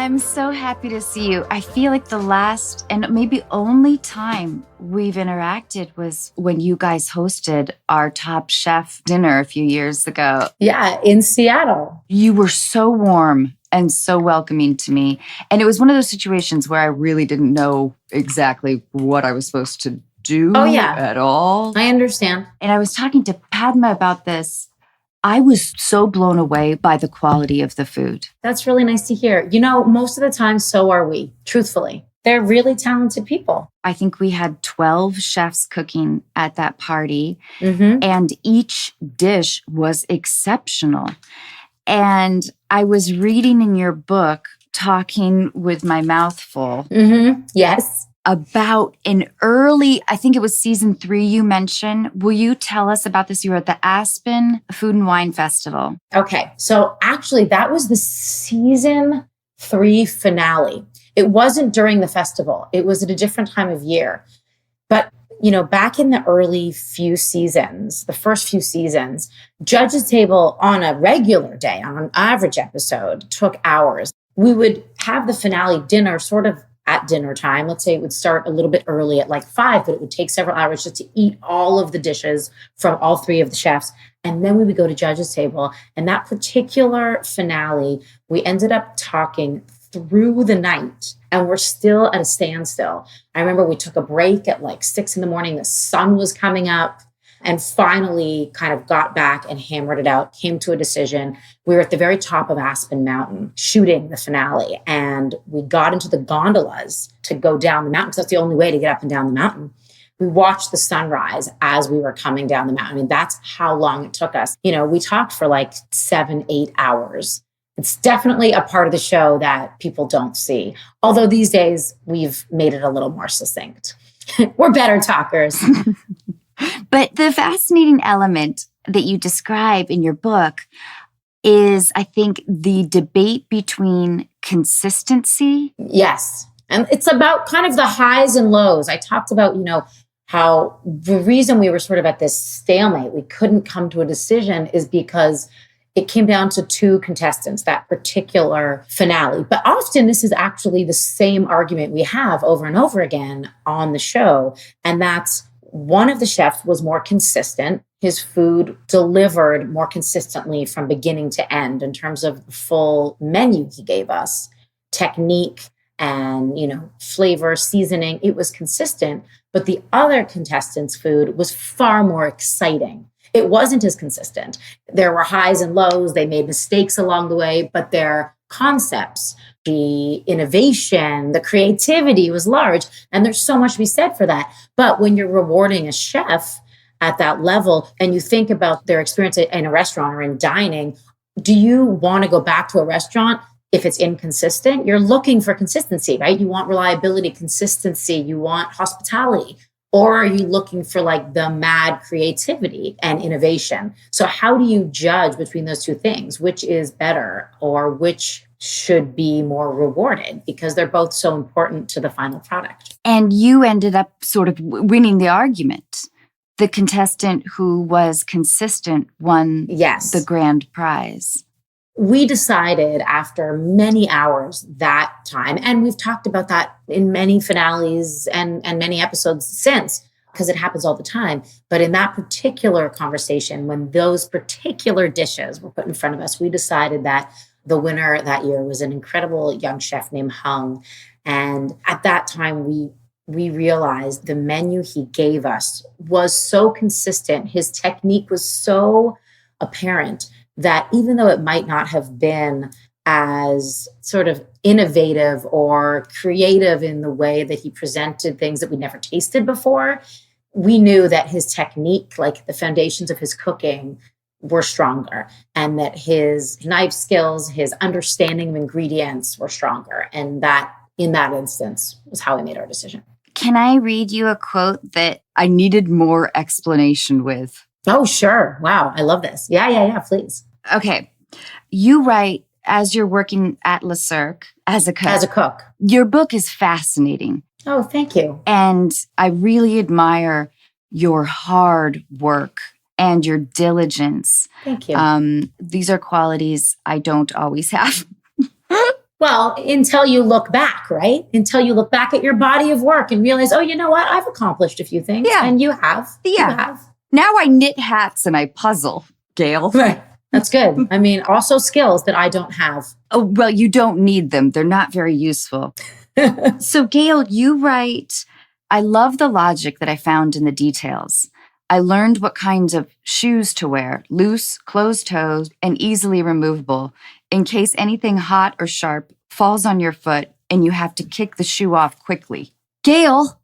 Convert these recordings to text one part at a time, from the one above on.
I'm so happy to see you. I feel like the last and maybe only time we've interacted was when you guys hosted our Top Chef dinner a few years ago. Yeah, in Seattle. You were so warm and so welcoming to me. And it was one of those situations where I really didn't know exactly what I was supposed to do at all. I understand. And I was talking to Padma about this. I was so blown away by the quality of the food. That's really nice to hear. You know, most of the time, so are we, truthfully. They're really talented people. I think we had 12 chefs cooking at that party, Mm-hmm. and each dish was exceptional. And I was reading in your book, Talking with My Mouth Full. Mm-hmm. Yes. About an early, I think it was season 3 you mentioned. Will you tell us about this? You were at the Aspen Food and Wine Festival. Okay. So actually, that was the season 3 finale. It wasn't during the festival. It was at a different time of year. But, you know, back in the early few seasons, the first few seasons, Judge's Table on a regular day, on an average episode, took hours. We would have the finale dinner sort of at dinner time. Let's say it would start a little bit early at like 5, but it would take several hours just to eat all of the dishes from all 3 of the chefs. And then we would go to Judge's Table. And that particular finale, we ended up talking through the night, and we're still at a standstill. I remember we took a break at like 6 a.m. The sun was coming up, and finally kind of got back and hammered it out, came to a decision. We were at the very top of Aspen Mountain shooting the finale, and we got into the gondolas to go down the mountain because that's the only way to get up and down the mountain. We watched the sunrise as we were coming down the mountain. I mean, that's how long it took us. You know, we talked for like 7-8 hours. It's definitely a part of the show that people don't see. Although these days we've made it a little more succinct. We're better talkers. But the fascinating element that you describe in your book is, I think, the debate between consistency. Yes. And it's about kind of the highs and lows. I talked about, you know, how the reason we were sort of at this stalemate, we couldn't come to a decision, is because it came down to 2 contestants, that particular finale. But often this is actually the same argument we have over and over again on the show. And that's, one of the chefs was more consistent. His food delivered more consistently from beginning to end in terms of the full menu he gave us, technique and, you know, flavor, seasoning. It was consistent, but the other contestant's food was far more exciting. It wasn't as consistent. There were highs and lows. They made mistakes along the way, but their concepts, the innovation, the creativity was large. And there's so much to be said for that. But when you're rewarding a chef at that level and you think about their experience in a restaurant or in dining, do you want to go back to a restaurant if it's inconsistent? You're looking for consistency, right? You want reliability, consistency. You want hospitality. Or are you looking for like the mad creativity and innovation? So how do you judge between those 2 things? Which is better, or which should be more rewarded? Because they're both so important to the final product. And you ended up sort of winning the argument. The contestant who was consistent won the grand prize. We decided after many hours that time, and we've talked about that in many finales and many episodes since, because it happens all the time. But in that particular conversation, when those particular dishes were put in front of us, we decided that the winner that year was an incredible young chef named Hung. And at that time, we realized the menu he gave us was so consistent. His technique was so apparent that even though it might not have been as sort of innovative or creative in the way that he presented things that we'd never tasted before, we knew that his technique, like the foundations of his cooking, were stronger, and that his knife skills, his understanding of ingredients were stronger. And that, in that instance, was how we made our decision. Can I read you a quote that I needed more explanation with? Oh, sure. Wow. I love this. Yeah, please. Okay. You write, as you're working at Le Cirque as a cook. Your book is fascinating. Oh, thank you. And I really admire your hard work and your diligence. Thank you. These are qualities I don't always have. Well, until you look back, right? Until you look back at your body of work and realize, oh, you know what? I've accomplished a few things. Yeah. And you have. Yeah. You have. Now I knit hats and I puzzle, Gail. Right. That's good. I mean, also skills that I don't have. Oh, well, you don't need them. They're not very useful. So, Gail, you write, I love the logic that I found in the details. I learned what kinds of shoes to wear, loose, closed-toed, and easily removable, in case anything hot or sharp falls on your foot and you have to kick the shoe off quickly. Gail,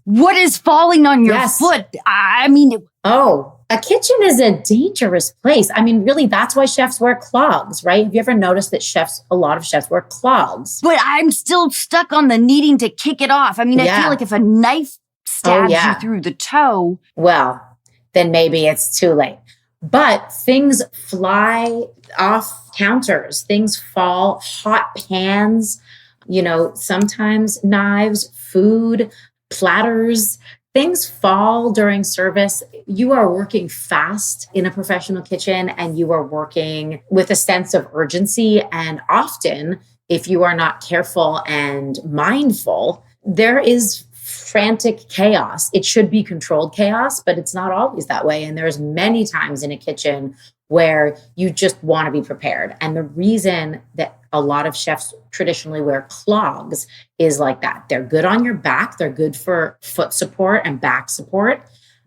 what is falling on your foot? I mean... Oh, a kitchen is a dangerous place. I mean, really, that's why chefs wear clogs, right? Have you ever noticed that a lot of chefs wear clogs? But I'm still stuck on the needing to kick it off. I mean, I feel like if a knife stabs you through the toe... Well, then maybe it's too late. But things fly off counters. Things fall, hot pans, sometimes knives, food, platters. Things fall during service. You are working fast in a professional kitchen and you are working with a sense of urgency. And often, if you are not careful and mindful, there is frantic chaos. It should be controlled chaos, but it's not always that way. And there's many times in a kitchen where you just want to be prepared. And the reason that a lot of chefs traditionally wear clogs is like that. They're good on your back. They're good for foot support and back support.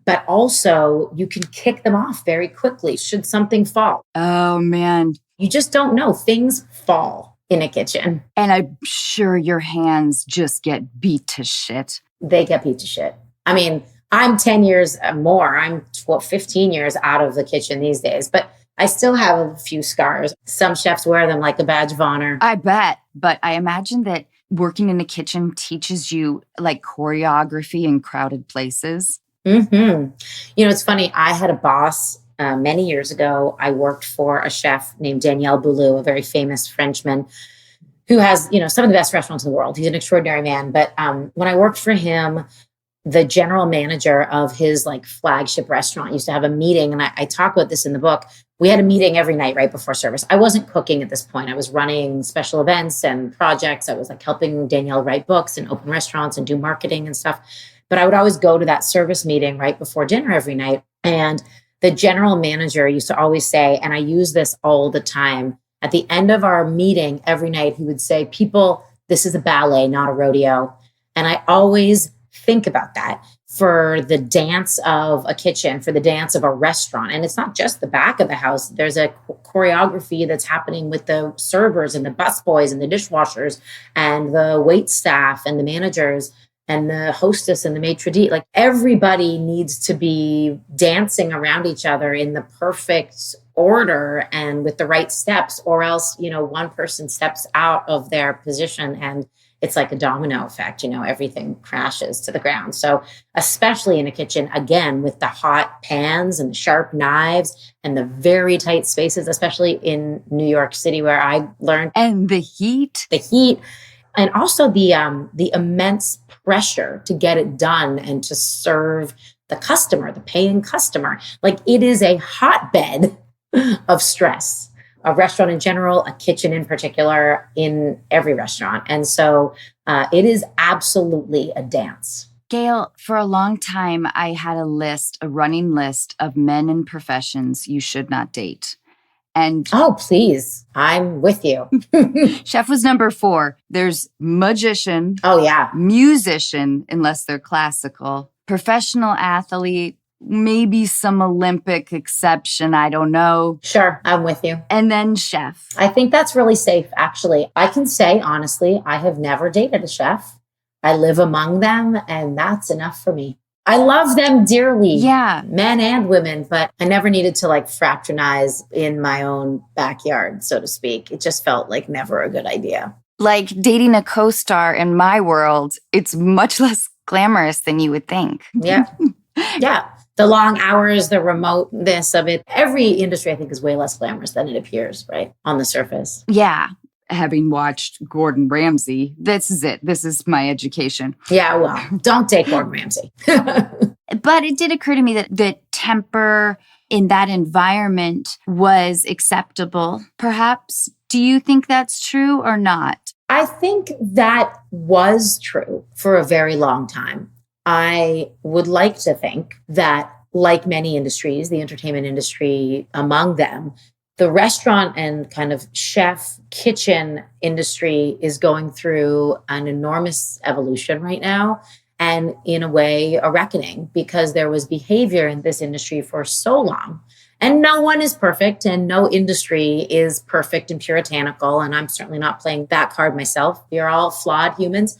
But also you can kick them off very quickly should something fall. Oh, man. You just don't know. Things fall in a kitchen. And I'm sure your hands just get beat to shit. They get beat to shit. I mean, I'm 10 years more. I'm 15 years out of the kitchen these days, but I still have a few scars. Some chefs wear them like a badge of honor. I bet. But I imagine that working in the kitchen teaches you like choreography in crowded places. It's funny. I had a boss many years ago. I worked for a chef named Daniel Boulou, a very famous Frenchman who has, some of the best restaurants in the world. He's an extraordinary man. But when I worked for him, the general manager of his flagship restaurant used to have a meeting. And I talk about this in the book. We had a meeting every night right before service. I wasn't cooking at this point. I was running special events and projects. I was helping Danielle write books and open restaurants and do marketing and stuff. But I would always go to that service meeting right before dinner every night. And the general manager used to always say, and I use this all the time, at the end of our meeting every night, he would say, people, this is a ballet, not a rodeo. And I always think about that for the dance of a kitchen, for the dance of a restaurant. And it's not just the back of the house. There's a choreography that's happening with the servers and the busboys and the dishwashers and the wait staff and the managers and the hostess and the maitre d'. Everybody needs to be dancing around each other in the perfect order and with the right steps, or else, one person steps out of their position and it's like a domino effect, everything crashes to the ground. So especially in a kitchen, again, with the hot pans and the sharp knives and the very tight spaces, especially in New York City where I learned. And the heat. And also the immense pressure to get it done and to serve the customer, the paying customer. It is a hotbed of stress. A restaurant in general, a kitchen in particular, in every restaurant. And so it is absolutely a dance. Gail, for a long time, I had a running list of men in professions you should not date. And oh, please, I'm with you. Chef was number 4. There's magician. Oh, yeah. Musician, unless they're classical. Professional athlete. Maybe some Olympic exception. I don't know. Sure, I'm with you. And then chef. I think that's really safe, actually. I can say, honestly, I have never dated a chef. I live among them, and that's enough for me. I love them dearly. Yeah. Men and women, but I never needed to fraternize in my own backyard, so to speak. It just felt like never a good idea. Like dating a co-star in my world, it's much less glamorous than you would think. Yeah. Yeah. The long hours, the remoteness of it. Every industry, I think, is way less glamorous than it appears, right? On the surface. Yeah. Having watched Gordon Ramsay, this is it. This is my education. Yeah, well, don't take Gordon Ramsay. But it did occur to me that the temper in that environment was acceptable, perhaps. Do you think that's true or not? I think that was true for a very long time. I would like to think that, like many industries, the entertainment industry among them, the restaurant and kind of chef kitchen industry is going through an enormous evolution right now. And in a way, a reckoning, because there was behavior in this industry for so long. And no one is perfect, and no industry is perfect and puritanical. And I'm certainly not playing that card myself. We are all flawed humans.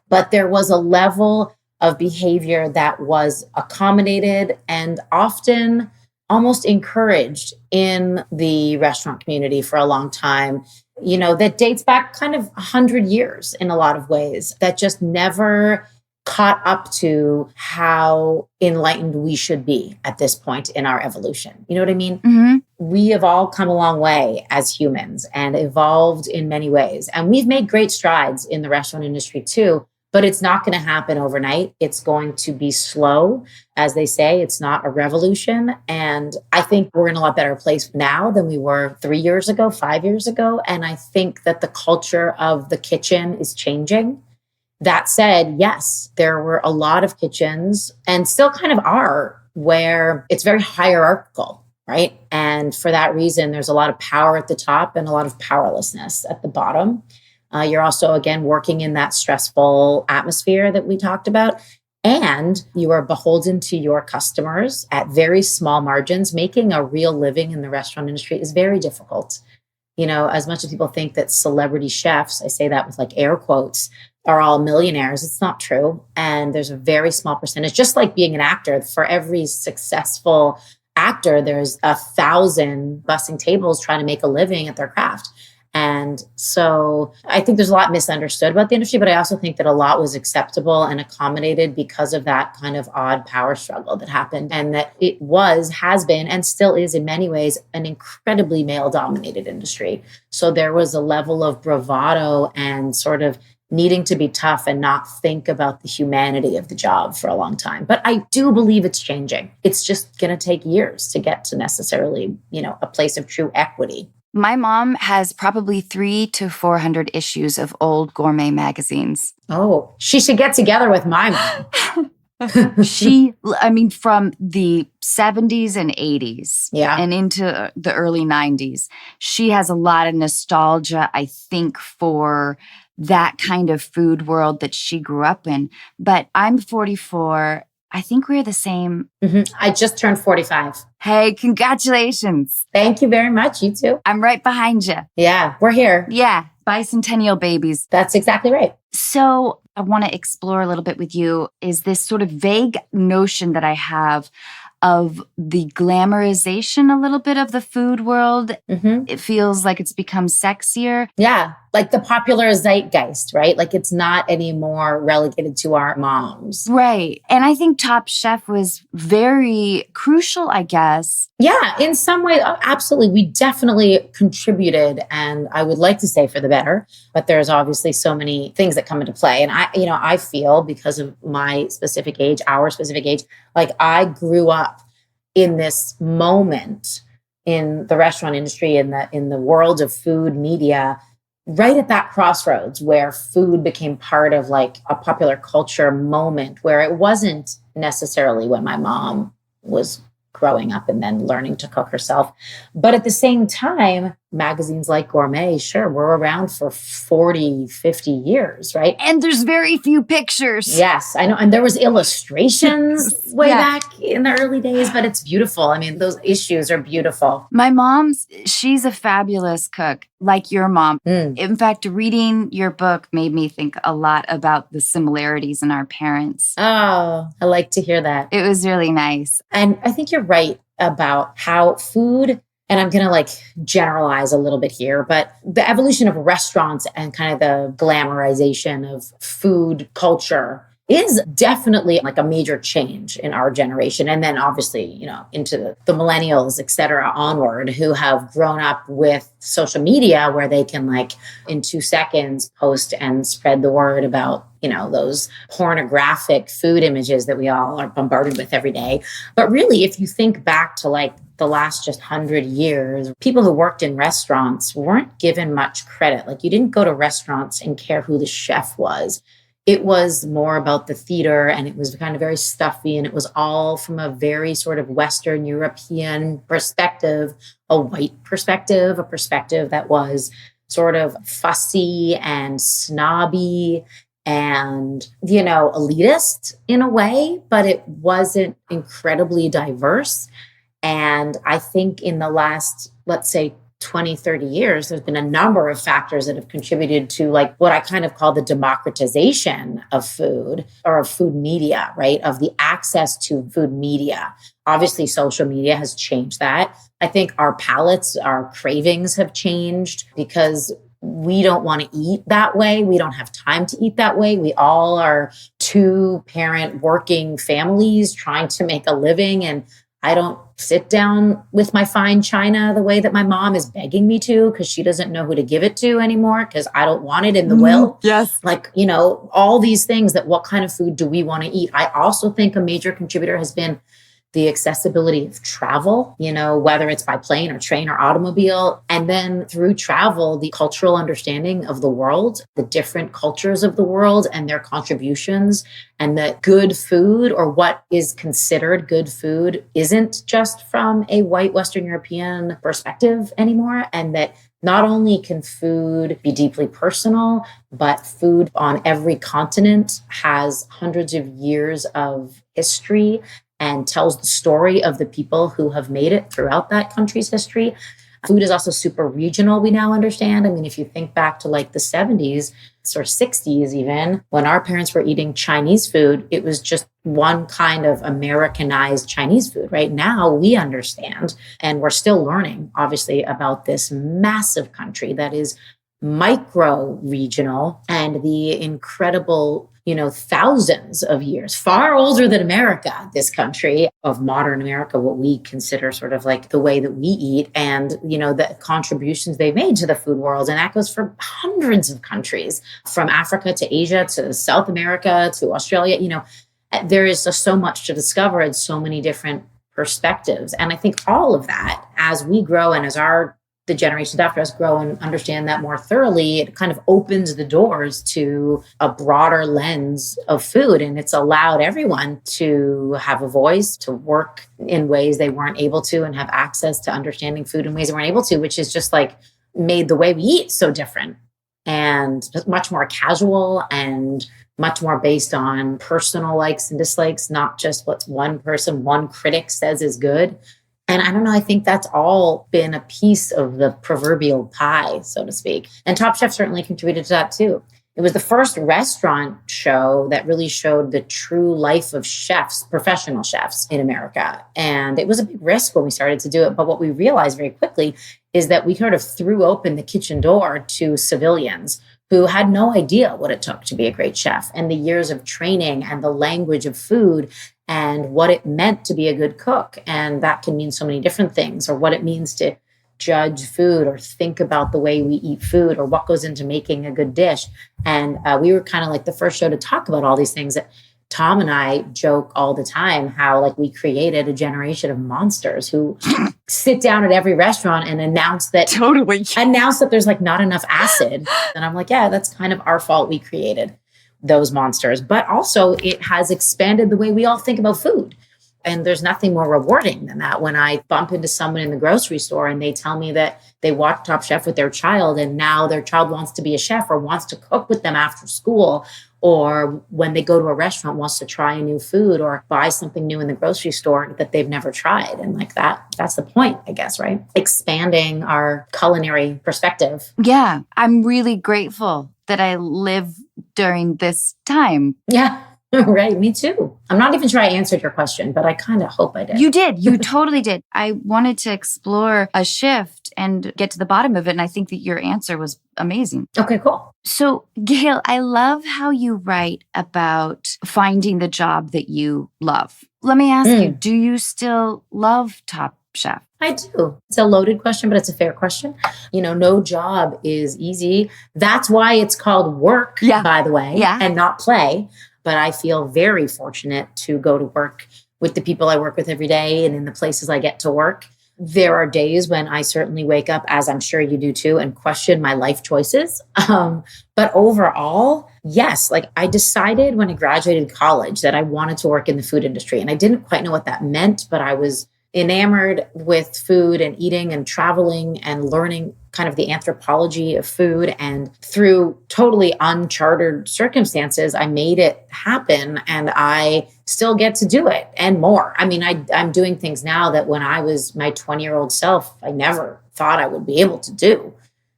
But there was a level of behavior that was accommodated and often almost encouraged in the restaurant community for a long time, that dates back kind of 100 years in a lot of ways, that just never caught up to how enlightened we should be at this point in our evolution. You know what I mean? Mm-hmm. We have all come a long way as humans and evolved in many ways. And we've made great strides in the restaurant industry too, but it's not going to happen overnight. It's going to be slow. As they say, it's not a revolution. And I think we're in a lot better place now than we were 3 years ago, 5 years ago. And I think that the culture of the kitchen is changing. That said, yes, there were a lot of kitchens, and still kind of are, where it's very hierarchical, right? And for that reason, there's a lot of power at the top and a lot of powerlessness at the bottom. You're also, again, working in that stressful atmosphere that we talked about. And you are beholden to your customers at very small margins. Making a real living in the restaurant industry is very difficult. As much as people think that celebrity chefs, I say that with like air quotes, are all millionaires, it's not true. And there's a very small percentage, just like being an actor. For every successful actor, there's 1,000 bussing tables trying to make a living at their craft. And so I think there's a lot misunderstood about the industry, but I also think that a lot was acceptable and accommodated because of that kind of odd power struggle that happened. And that it has been, and still is in many ways, an incredibly male-dominated industry. So there was a level of bravado and sort of needing to be tough and not think about the humanity of the job for a long time. But I do believe it's changing. It's just going to take years to get to necessarily, a place of true equity. My mom has probably 300 to 400 issues of old gourmet magazines. Oh, she should get together with my mom. From the 70s and 80s and into the early 90s, she has a lot of nostalgia, I think, for that kind of food world that she grew up in. But I'm 44. I think we're the same. Mm-hmm. I just turned 45. Hey, congratulations. Thank you very much. You too. I'm right behind you. Yeah, we're here. Yeah, bicentennial babies. That's exactly right. So I want to explore a little bit with you is this sort of vague notion that I have of the glamorization a little bit of the food world. Mm-hmm. It feels like it's become sexier. Yeah, like the popular zeitgeist, right? Like it's not anymore relegated to our moms. Right. And I think Top Chef was very crucial, I guss. Yeah, in some way, absolutely. We definitely contributed, and I would like to say for the better, but there's obviously so many things that come into play. And I feel because of my specific age, our specific age, like I grew up in this moment in the restaurant industry, in the world of food media, right at that crossroads where food became part of like a popular culture moment, where it wasn't necessarily when my mom was growing up and then learning to cook herself. But at the same time, magazines like Gourmet, sure, were around for 40, 50 years, right? And there's very few pictures. Yes, I know. And there was illustrations way back in the early days, but it's beautiful. I mean, those issues are beautiful. My she's a fabulous cook, like your mom. In fact, reading your book made me think a lot about the similarities in our parents. Oh, I like to hear that. It was really nice. And I think you're right about how food, and I'm going to generalize a little bit here, but the evolution of restaurants and kind of the glamorization of food culture is definitely like a major change in our generation. And then obviously, into the millennials, et cetera, onward, who have grown up with social media where they can in 2 seconds post and spread the word about, those pornographic food images that we all are bombarded with every day. But really, if you think back to the last just 100 years, people who worked in restaurants weren't given much credit. Like you didn't go to restaurants and care who the chef was. It was more about the theater, and it was kind of very stuffy, and it was all from a very sort of Western European perspective, a white perspective, a perspective that was sort of fussy and snobby and, elitist in a way, but it wasn't incredibly diverse. And I think in the last, let's say, 20, 30 years, there's been a number of factors that have contributed to like what I kind of call the democratization of food or of food media, right? Of the access to food media. Obviously, social media has changed that. I think our palates, our cravings have changed because we don't want to eat that way. We don't have time to eat that way. We all are two-parent working families trying to make a living. And I don't sit down with my fine china the way that my mom is begging me to because she doesn't know who to give it to anymore because I don't want it in the will. Yes. Like, all these things that what kind of food do we want to eat? I also think a major contributor has been the accessibility of travel, whether it's by plane or train or automobile. And then through travel, the cultural understanding of the world, the different cultures of the world and their contributions, and that good food or what is considered good food isn't just from a white Western European perspective anymore. And that not only can food be deeply personal, but food on every continent has hundreds of years of history and tells the story of the people who have made it throughout that country's history. Food is also super regional, we now understand. I mean, if you think back to like the 70s or 60s even, when our parents were eating Chinese food, it was just one kind of Americanized Chinese food. Right now, we understand, and we're still learning, obviously, about this massive country that is micro-regional and the incredible thousands of years, far older than America, this country of modern America, what we consider sort of like the way that we eat and, the contributions they made to the food world. And that goes for hundreds of countries, from Africa to Asia to South America to Australia. There is just so much to discover and so many different perspectives. And I think all of that, as we grow and as the generations after us grow and understand that more thoroughly, it kind of opens the doors to a broader lens of food. And it's allowed everyone to have a voice, to work in ways they weren't able to, and have access to understanding food in ways they weren't able to, which is just like made the way we eat so different and much more casual and much more based on personal likes and dislikes, not just what one critic says is good. And I don't know, I think that's all been a piece of the proverbial pie, so to speak. And Top Chef certainly contributed to that too. It was the first restaurant show that really showed the true life of chefs, professional chefs in America. And it was a big risk when we started to do it. But what we realized very quickly is that we sort of threw open the kitchen door to civilians who had no idea what it took to be a great chef, and the years of training and the language of food and what it meant to be a good cook. And that can mean so many different things, or what it means to judge food or think about the way we eat food or what goes into making a good dish. And we were kind of like the first show to talk about all these things. That Tom and I joke all the time how like we created a generation of monsters who sit down at every restaurant and announce that there's like not enough acid. And I'm like, yeah, that's kind of our fault. We created those monsters. But also it has expanded the way we all think about food. And there's nothing more rewarding than that. When I bump into someone in the grocery store and they tell me that they watch Top Chef with their child and now their child wants to be a chef or wants to cook with them after school, or when they go to a restaurant, wants to try a new food or buy something new in the grocery store that they've never tried. And like that's the point, I guess, right? Expanding our culinary perspective. Yeah, I'm really grateful that I live during this time. Yeah. Right. Me too. I'm not even sure I answered your question, but I kind of hope I did. You did. You totally did. I wanted to explore a shift and get to the bottom of it. And I think that your answer was amazing. Okay, cool. So, Gail, I love how you write about finding the job that you love. Let me ask you, do you still love Top Chef? I do. It's a loaded question, but it's a fair question. No job is easy. That's why it's called work, by the way, and not play. But I feel very fortunate to go to work with the people I work with every day and in the places I get to work. There are days when I certainly wake up, as I'm sure you do too, and question my life choices. But overall, yes, like I decided when I graduated college that I wanted to work in the food industry. And I didn't quite know what that meant, but I was enamored with food and eating and traveling and learning kind of the anthropology of food. And through totally uncharted circumstances, I made it happen, and I still get to do it and more. I mean, I'm doing things now that when I was my 20-year-old self, I never thought I would be able to do,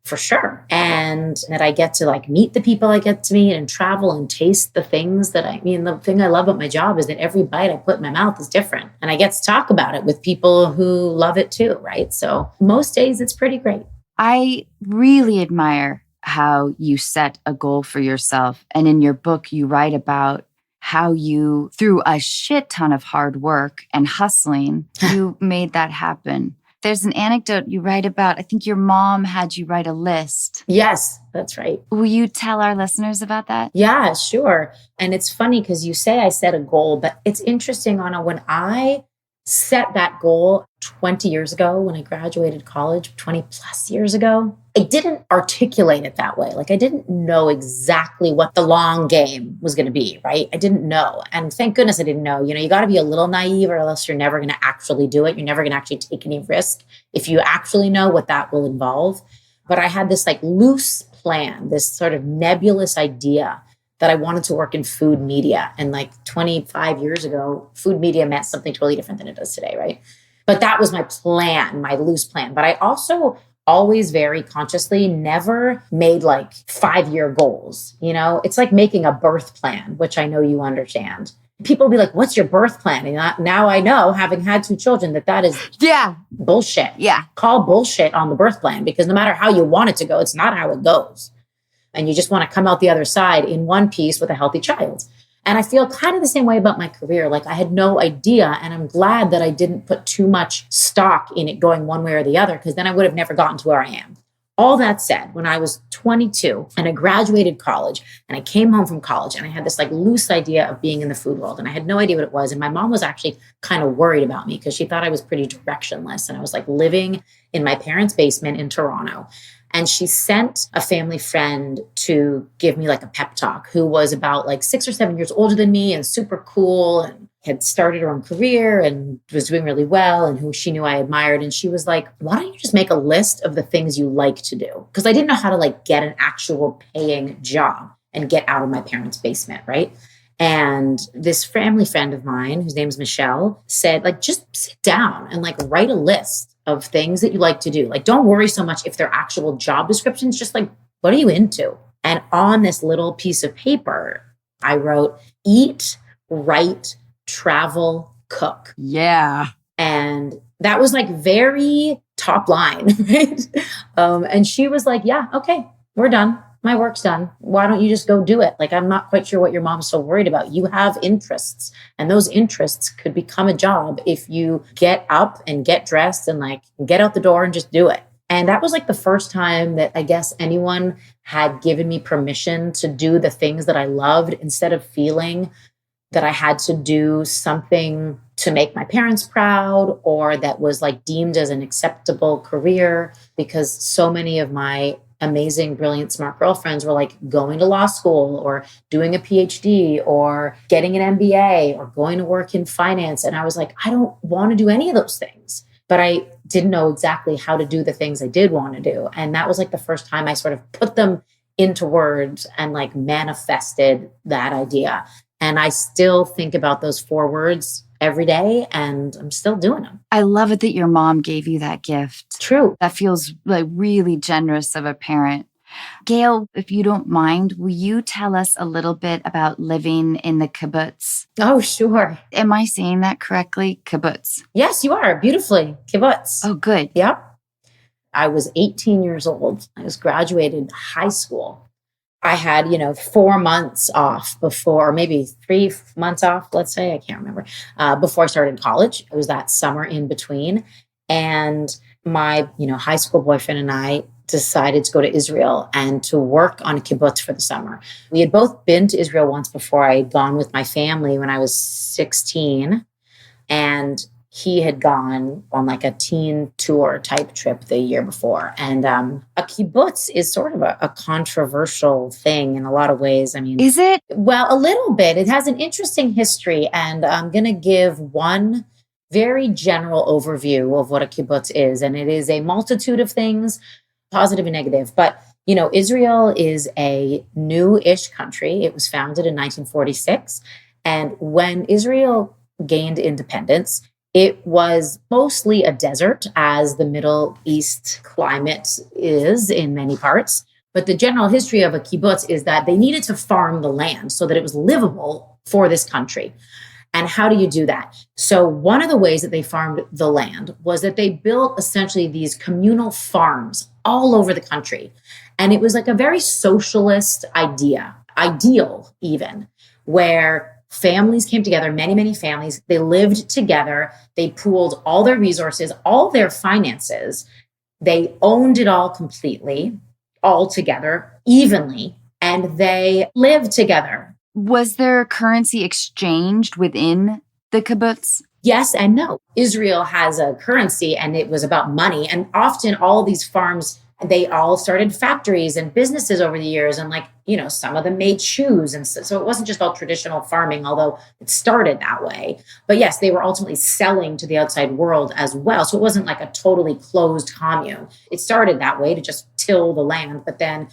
for sure. And that I get to like meet the people I get to meet and travel and taste the things that the thing I love about my job is that every bite I put in my mouth is different. And I get to talk about it with people who love it too, right? So most days it's pretty great. I really admire how you set a goal for yourself. And in your book, you write about how you, through a shit ton of hard work and hustling, you made that happen. There's an anecdote you write about, I think your mom had you write a list. Yes, that's right. Will you tell our listeners about that? Yeah, sure. And it's funny because you say I set a goal, but it's interesting, Anna, when I set that goal 20 years ago, when I graduated college, 20 plus years ago, I didn't articulate it that way. Like I didn't know exactly what the long game was going to be, right? I didn't know. And thank goodness I didn't know. You got to be a little naive or else you're never going to actually do it. You're never going to actually take any risk if you actually know what that will involve. But I had this like loose plan, this sort of nebulous idea that I wanted to work in food media. And like 25 years ago, food media meant something totally different than it does today, right? But that was my plan, my loose plan. But I also always very consciously never made like 5-year goals. It's like making a birth plan, which I know you understand. People will be like, what's your birth plan? And now I know, having had 2 children, that is bullshit. Yeah. Call bullshit on the birth plan, because no matter how you want it to go, it's not how it goes. And you just want to come out the other side in one piece with a healthy child. And I feel kind of the same way about my career. Like I had no idea, and I'm glad that I didn't put too much stock in it going one way or the other, because then I would have never gotten to where I am. All that said, when I was 22 and I graduated college and I came home from college and I had this like loose idea of being in the food world and I had no idea what it was. And my mom was actually kind of worried about me because she thought I was pretty directionless. And I was like living in my parents' basement in Toronto. And she sent a family friend to give me like a pep talk, who was about like 6 or 7 years older than me and super cool and had started her own career and was doing really well, and who she knew I admired. And she was like, why don't you just make a list of the things you like to do? Because I didn't know how to like get an actual paying job and get out of my parents' basement, right? And this family friend of mine, whose name is Michelle, said, like, just sit down and like write a list of things that you like to do. Like, don't worry so much if they're actual job descriptions, just like, what are you into? And on this little piece of paper, I wrote, eat, write, travel, cook. Yeah. And that was like very top line, right? And she was like, yeah, okay, we're done. My work's done. Why don't you just go do it? Like, I'm not quite sure what your mom's so worried about. You have interests, and those interests could become a job if you get up and get dressed and like get out the door and just do it. And that was like the first time that I guess anyone had given me permission to do the things that I loved, instead of feeling that I had to do something to make my parents proud, or that was like deemed as an acceptable career, because so many of my amazing, brilliant, smart girlfriends were like going to law school or doing a PhD or getting an MBA or going to work in finance. And I was like, I don't want to do any of those things. But I didn't know exactly how to do the things I did want to do. And that was like the first time I sort of put them into words and like manifested that idea. And I still think about those 4 words every day, and I'm still doing them. I love it that your mom gave you that gift. True. That feels like really generous of a parent. Gail, if you don't mind, will you tell us a little bit about living in the kibbutz? Oh, sure. Am I saying that correctly? Kibbutz. Yes, you are. Beautifully. Kibbutz. Oh, good. Yep. I was 18 years old. I was graduated high school. I had, 4 months off before, or maybe 3 months off, let's say, I can't remember, before I started college. It was that summer in between. And my, high school boyfriend and I decided to go to Israel and to work on a kibbutz for the summer. We had both been to Israel once before. I had gone with my family when I was 16. And he had gone on like a teen tour type trip the year before. And a kibbutz is sort of a controversial thing in a lot of ways. I mean, is it? Well, a little bit. It has an interesting history. And I'm going to give one very general overview of what a kibbutz is. And it is a multitude of things, positive and negative. But, Israel is a new-ish country. It was founded in 1946. And when Israel gained independence, it was mostly a desert, as the Middle East climate is in many parts. But the general history of a kibbutz is that they needed to farm the land so that it was livable for this country. And how do you do that? So one of the ways that they farmed the land was that they built essentially these communal farms all over the country. And it was like a very socialist ideal even, where families came together, many, many families. They lived together. They pooled all their resources, all their finances. They owned it all completely, all together, evenly, and they lived together. Was there currency exchanged within the kibbutz? Yes and no. Israel has a currency, and it was about money. And often all these farms, they all started factories and businesses over the years. And some of them made shoes. And so it wasn't just all traditional farming, although it started that way. But yes, they were ultimately selling to the outside world as well. So it wasn't like a totally closed commune. It started that way to just till the land, but then,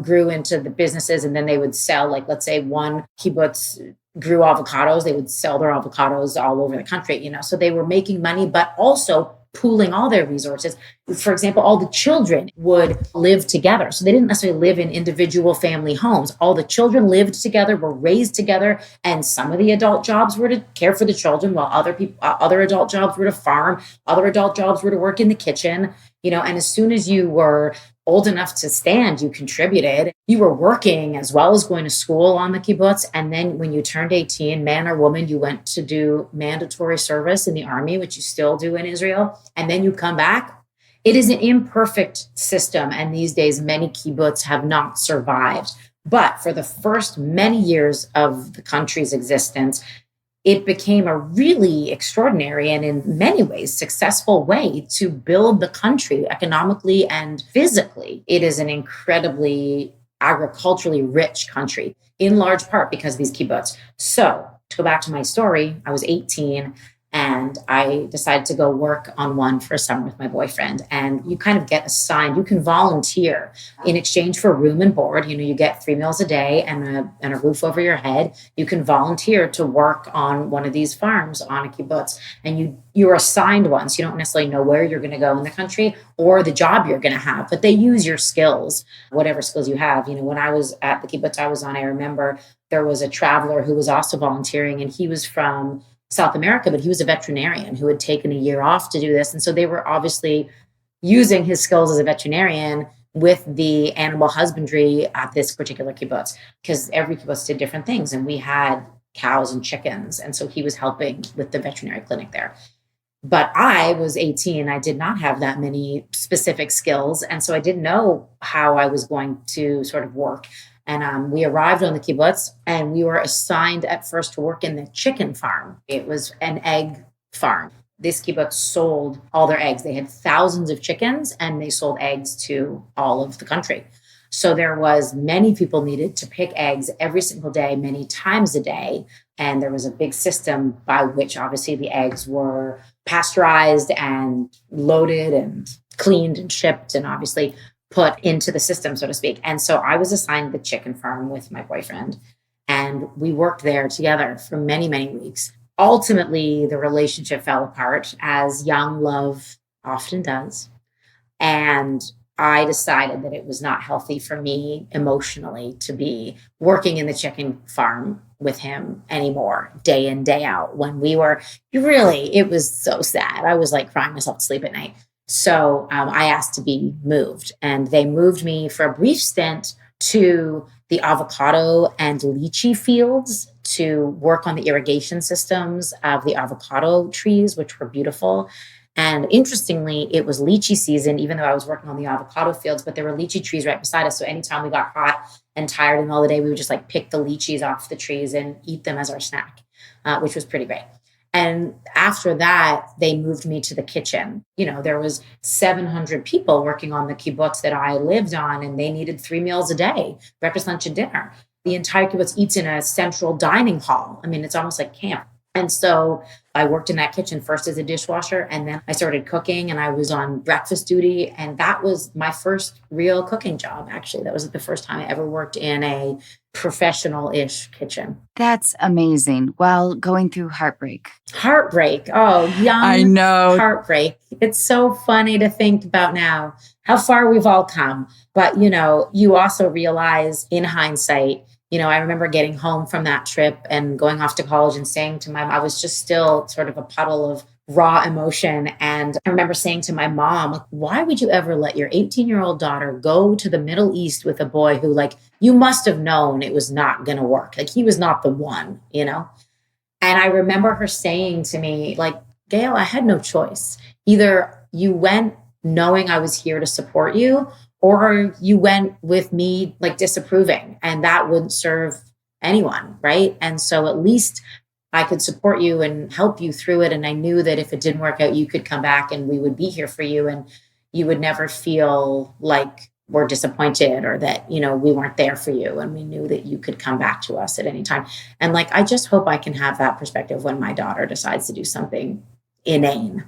grew into the businesses. And then they would sell, let's say one kibbutz grew avocados. They would sell their avocados all over the country, so they were making money, but also pooling all their resources. For example, all the children would live together. So they didn't necessarily live in individual family homes. All the children lived together, were raised together, and some of the adult jobs were to care for the children, while other adult jobs were to farm, other adult jobs were to work in the kitchen, and as soon as you were old enough to stand, you contributed. You were working as well as going to school on the kibbutz. And then when you turned 18, man or woman, you went to do mandatory service in the army, which you still do in Israel. And then you come back. It is an imperfect system. And these days, many kibbutz have not survived. But for the first many years of the country's existence, it became a really extraordinary and in many ways successful way to build the country economically and physically. It is an incredibly agriculturally rich country, in large part because of these kibbutz. So to go back to my story, I was 18 and I decided to go work on one for a summer with my boyfriend. And you kind of get assigned, you can volunteer in exchange for room and board. You get 3 meals a day and a roof over your head. You can volunteer to work on one of these farms on a kibbutz. And you're assigned one. So you don't necessarily know where you're going to go in the country or the job you're going to have, but they use your skills, whatever skills you have. When I was at the kibbutz I was on, I remember there was a traveler who was also volunteering, and he was from South America, but he was a veterinarian who had taken a year off to do this. And so they were obviously using his skills as a veterinarian with the animal husbandry at this particular kibbutz, because every kibbutz did different things. And we had cows and chickens. And so he was helping with the veterinary clinic there. But I was 18. I did not have that many specific skills. And so I didn't know how I was going to sort of work. And we arrived on the kibbutz, and we were assigned at first to work in the chicken farm. It was an egg farm. This kibbutz sold all their eggs. They had thousands of chickens, and they sold eggs to all of the country. So there was many people needed to pick eggs every single day, many times a day. And there was a big system by which obviously the eggs were pasteurized and loaded and cleaned and shipped and obviously put into the system, so to speak. And so I was assigned the chicken farm with my boyfriend, and we worked there together for many, many weeks. Ultimately, the relationship fell apart, as young love often does. And I decided that it was not healthy for me emotionally to be working in the chicken farm with him anymore, day in, day out. When we were it was so sad. I was crying myself to sleep at night. So I asked to be moved, and they moved me for a brief stint to the avocado and lychee fields to work on the irrigation systems of the avocado trees, which were beautiful. And interestingly, it was lychee season, even though I was working on the avocado fields, but there were lychee trees right beside us. So anytime we got hot and tired in the middle of the day, we would just pick the lychees off the trees and eat them as our snack, which was pretty great. And after that, they moved me to the kitchen. There was 700 people working on the kibbutz that I lived on, and they needed 3 meals a day, breakfast, lunch, and dinner. The entire kibbutz eats in a central dining hall. I mean, it's almost like camp. And so I worked in that kitchen first as a dishwasher, and then I started cooking, and I was on breakfast duty. And that was my first real cooking job, actually. That was the first time I ever worked in a professional-ish kitchen. That's amazing. While going through heartbreak. Heartbreak. Oh, young I know. Heartbreak. It's so funny to think about now how far we've all come. But, you also realize in hindsight, I remember getting home from that trip and going off to college and saying to I was just still sort of a puddle of raw emotion. And I remember saying to my mom, why would you ever let your 18-year-old daughter go to the Middle East with a boy who, you must have known it was not going to work. He was not the one, And I remember her saying to me, Gail, I had no choice. Either you went knowing I was here to support you, or you went with me disapproving, and that wouldn't serve anyone, right? And so at least I could support you and help you through it. And I knew that if it didn't work out, you could come back and we would be here for you, and you would never feel like we're disappointed or that, we weren't there for you. And we knew that you could come back to us at any time. And I just hope I can have that perspective when my daughter decides to do something inane,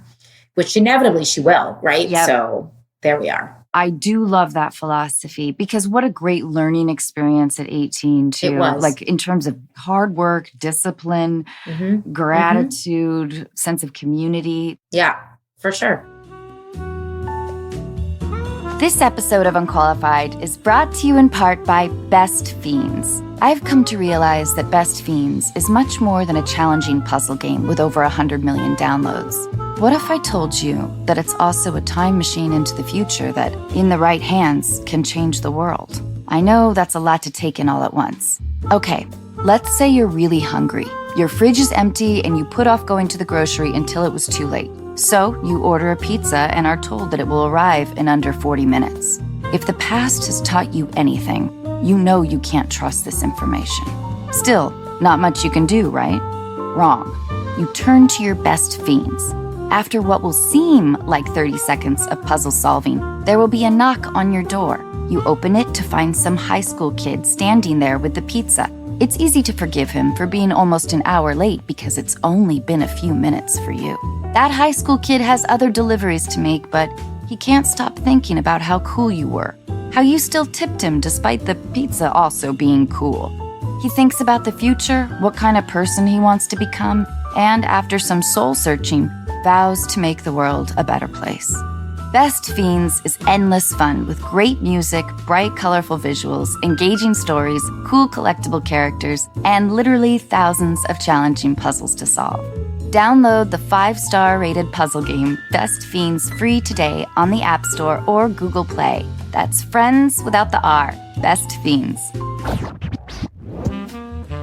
which inevitably she will, right? Yep. So there we are. I do love that philosophy, because what a great learning experience at 18 too. It was. In terms of hard work, discipline, gratitude, sense of community. Yeah, for sure. This episode of Unqualified is brought to you in part by Best Fiends. I've come to realize that Best Fiends is much more than a challenging puzzle game with over 100 million downloads. What if I told you that it's also a time machine into the future that, in the right hands, can change the world? I know that's a lot to take in all at once. Okay, let's say you're really hungry. Your fridge is empty and you put off going to the grocery until it was too late. So you order a pizza and are told that it will arrive in under 40 minutes. If the past has taught you anything, you know you can't trust this information. Still, not much you can do, right? Wrong. You turn to your best fiends. After what will seem like 30 seconds of puzzle solving, there will be a knock on your door. You open it to find some high school kid standing there with the pizza. It's easy to forgive him for being almost an hour late because it's only been a few minutes for you. That high school kid has other deliveries to make, but he can't stop thinking about how cool you were, how you still tipped him despite the pizza also being cool. He thinks about the future, what kind of person he wants to become, and after some soul-searching, vows to make the world a better place. Best Fiends is endless fun with great music, bright, colorful visuals, engaging stories, cool collectible characters, and literally thousands of challenging puzzles to solve. Download the 5-star rated puzzle game Best Fiends free today on the App Store or Google Play. That's friends without the R. Best Fiends.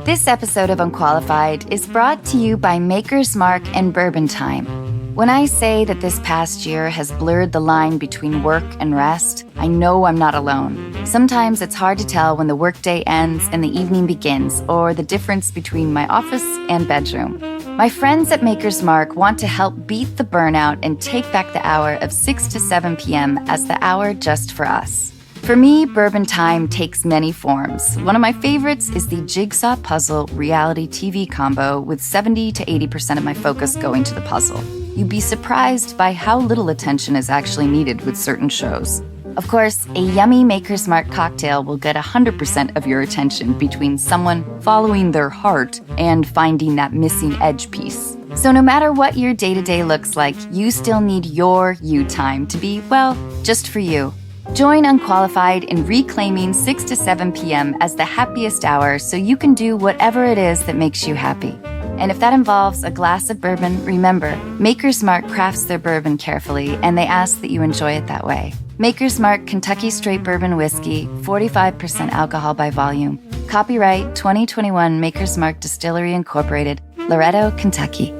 This episode of Unqualified is brought to you by Maker's Mark and Bourbon Time. When I say that this past year has blurred the line between work and rest, I know I'm not alone. Sometimes it's hard to tell when the workday ends and the evening begins, or the difference between my office and bedroom. My friends at Maker's Mark want to help beat the burnout and take back the hour of 6 to 7 p.m. as the hour just for us. For me, Bourbon Time takes many forms. One of my favorites is the Jigsaw Puzzle reality TV combo with 70 to 80% of my focus going to the puzzle. You'd be surprised by how little attention is actually needed with certain shows. Of course, a yummy Maker's Mark cocktail will get 100% of your attention between someone following their heart and finding that missing edge piece. So no matter what your day-to-day looks like, you still need your you time to be, well, just for you. Join Unqualified in reclaiming 6 to 7 p.m. as the happiest hour so you can do whatever it is that makes you happy. And if that involves a glass of bourbon, remember, Maker's Mark crafts their bourbon carefully, and they ask that you enjoy it that way. Maker's Mark Kentucky Straight Bourbon Whiskey, 45% alcohol by volume. Copyright 2021 Maker's Mark Distillery Incorporated, Loretto, Kentucky.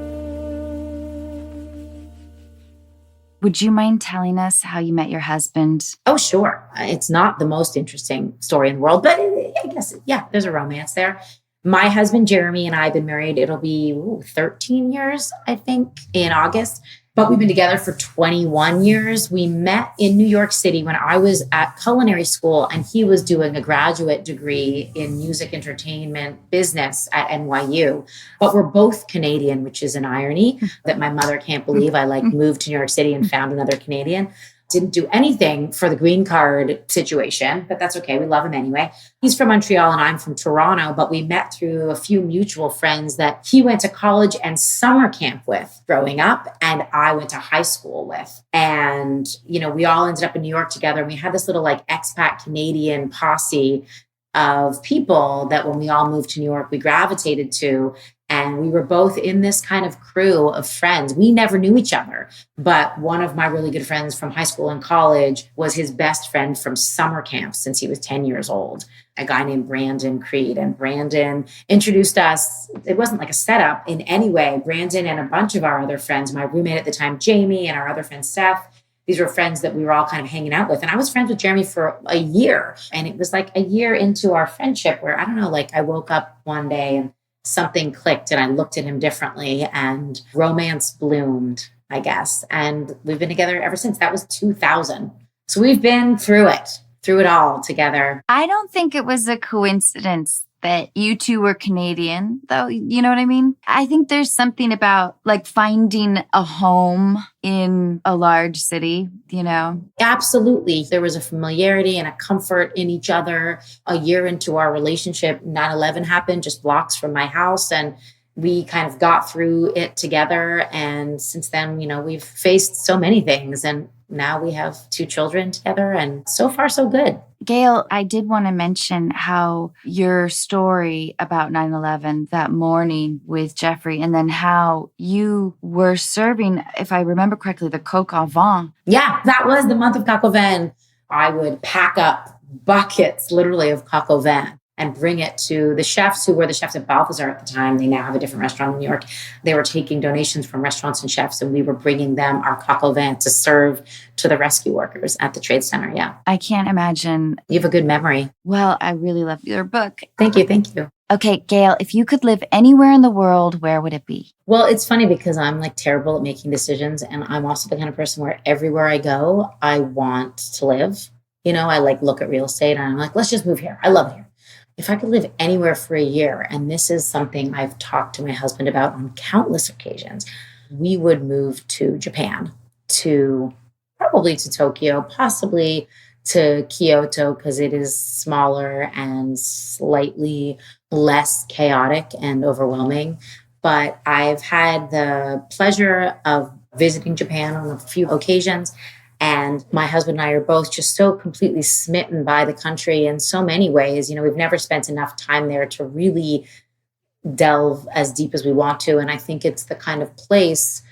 Would you mind telling us how you met your husband? Oh, sure. It's not the most interesting story in the world, but I guess, yeah, there's a romance there. My husband, Jeremy, and I have been married. It'll be 13 years, I think, in August. But we've been together for 21 years. We met in New York City when I was at culinary school and he was doing a graduate degree in music entertainment business at NYU. But we're both Canadian, which is an irony that my mother can't believe. I moved to New York City and found another Canadian. Didn't do anything for the green card situation, but that's okay. We love him anyway. He's from Montreal and I'm from Toronto, but we met through a few mutual friends that he went to college and summer camp with growing up, and I went to high school with. And, we all ended up in New York together. And we had this little expat Canadian posse of people that when we all moved to New York, we gravitated to. And we were both in this kind of crew of friends. We never knew each other, but one of my really good friends from high school and college was his best friend from summer camp since he was 10 years old, a guy named Brandon Creed. And Brandon introduced us. It wasn't like a setup in any way. Brandon and a bunch of our other friends, my roommate at the time, Jamie, and our other friend, Steph, these were friends that we were all kind of hanging out with. And I was friends with Jeremy for a year. And it was a year into our friendship where, I don't know, I woke up one day and something clicked and I looked at him differently and romance bloomed, I guess. And we've been together ever since. That was 2000. So we've been through it all together. I don't think it was a coincidence that you two were Canadian, though. You know what I mean? I think there's something about finding a home in a large city, Absolutely. There was a familiarity and a comfort in each other. A year into our relationship, 9/11 happened just blocks from my house. And we kind of got through it together. And since then, we've faced so many things. And now we have 2 children together. And so far, so good. Gail, I did want to mention how your story about 9/11 that morning with Jeffrey, and then how you were serving, if I remember correctly, the coq au vin. Yeah, that was the month of coq au vin. I would pack up buckets, literally, of coq au vin and bring it to the chefs who were the chefs at Balthazar at the time. They now have a different restaurant in New York. They were taking donations from restaurants and chefs, and we were bringing them our coq au vin to serve to the rescue workers at the Trade Center. Yeah. I can't imagine. You have a good memory. Well, I really love your book. Thank you. Thank you. Okay, Gail, if you could live anywhere in the world, where would it be? Well, it's funny because I'm terrible at making decisions. And I'm also the kind of person where everywhere I go, I want to live. I look at real estate and I'm let's just move here. I love it here. If I could live anywhere for a year, and this is something I've talked to my husband about on countless occasions, we would move to Japan, probably to Tokyo, possibly to Kyoto, because it is smaller and slightly less chaotic and overwhelming. But I've had the pleasure of visiting Japan on a few occasions. And my husband and I are both just so completely smitten by the country in so many ways. We've never spent enough time there to really delve as deep as we want to. And I think it's the kind of place,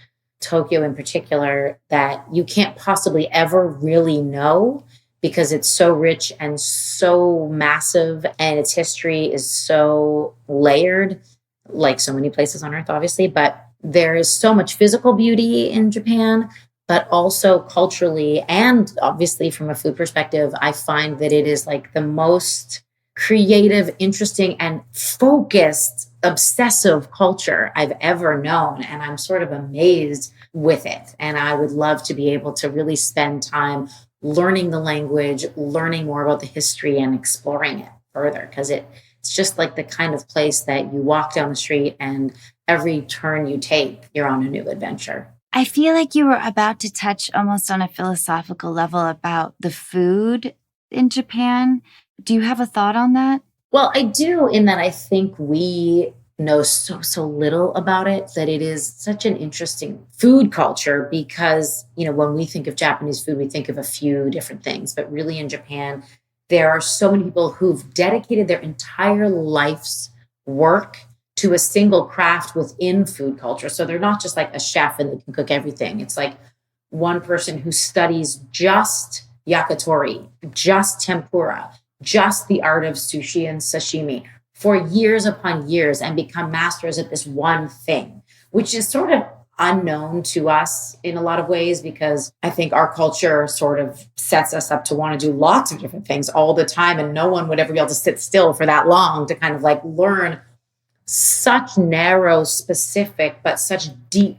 Tokyo in particular, that you can't possibly ever really know because it's so rich and so massive and its history is so layered, like so many places on earth, obviously. But there is so much physical beauty in Japan, but also culturally and obviously from a food perspective, I find that it is the most creative, interesting, and focused, obsessive culture I've ever known. And I'm sort of amazed with it. And I would love to be able to really spend time learning the language, learning more about the history, and exploring it further. Because it's just the kind of place that you walk down the street and every turn you take, you're on a new adventure. I feel like you were about to touch almost on a philosophical level about the food in Japan. Do you have a thought on that? Well, I do, in that I think we know so little about it, that it is such an interesting food culture because, when we think of Japanese food, we think of a few different things. But really in Japan, there are so many people who've dedicated their entire life's work to a single craft within food culture. So they're not just a chef and they can cook everything. It's one person who studies just yakitori, just tempura, just the art of sushi and sashimi for years upon years and become masters at this one thing, which is sort of unknown to us in a lot of ways, because I think our culture sort of sets us up to want to do lots of different things all the time. And no one would ever be able to sit still for that long to kind of learn such narrow, specific, but such deep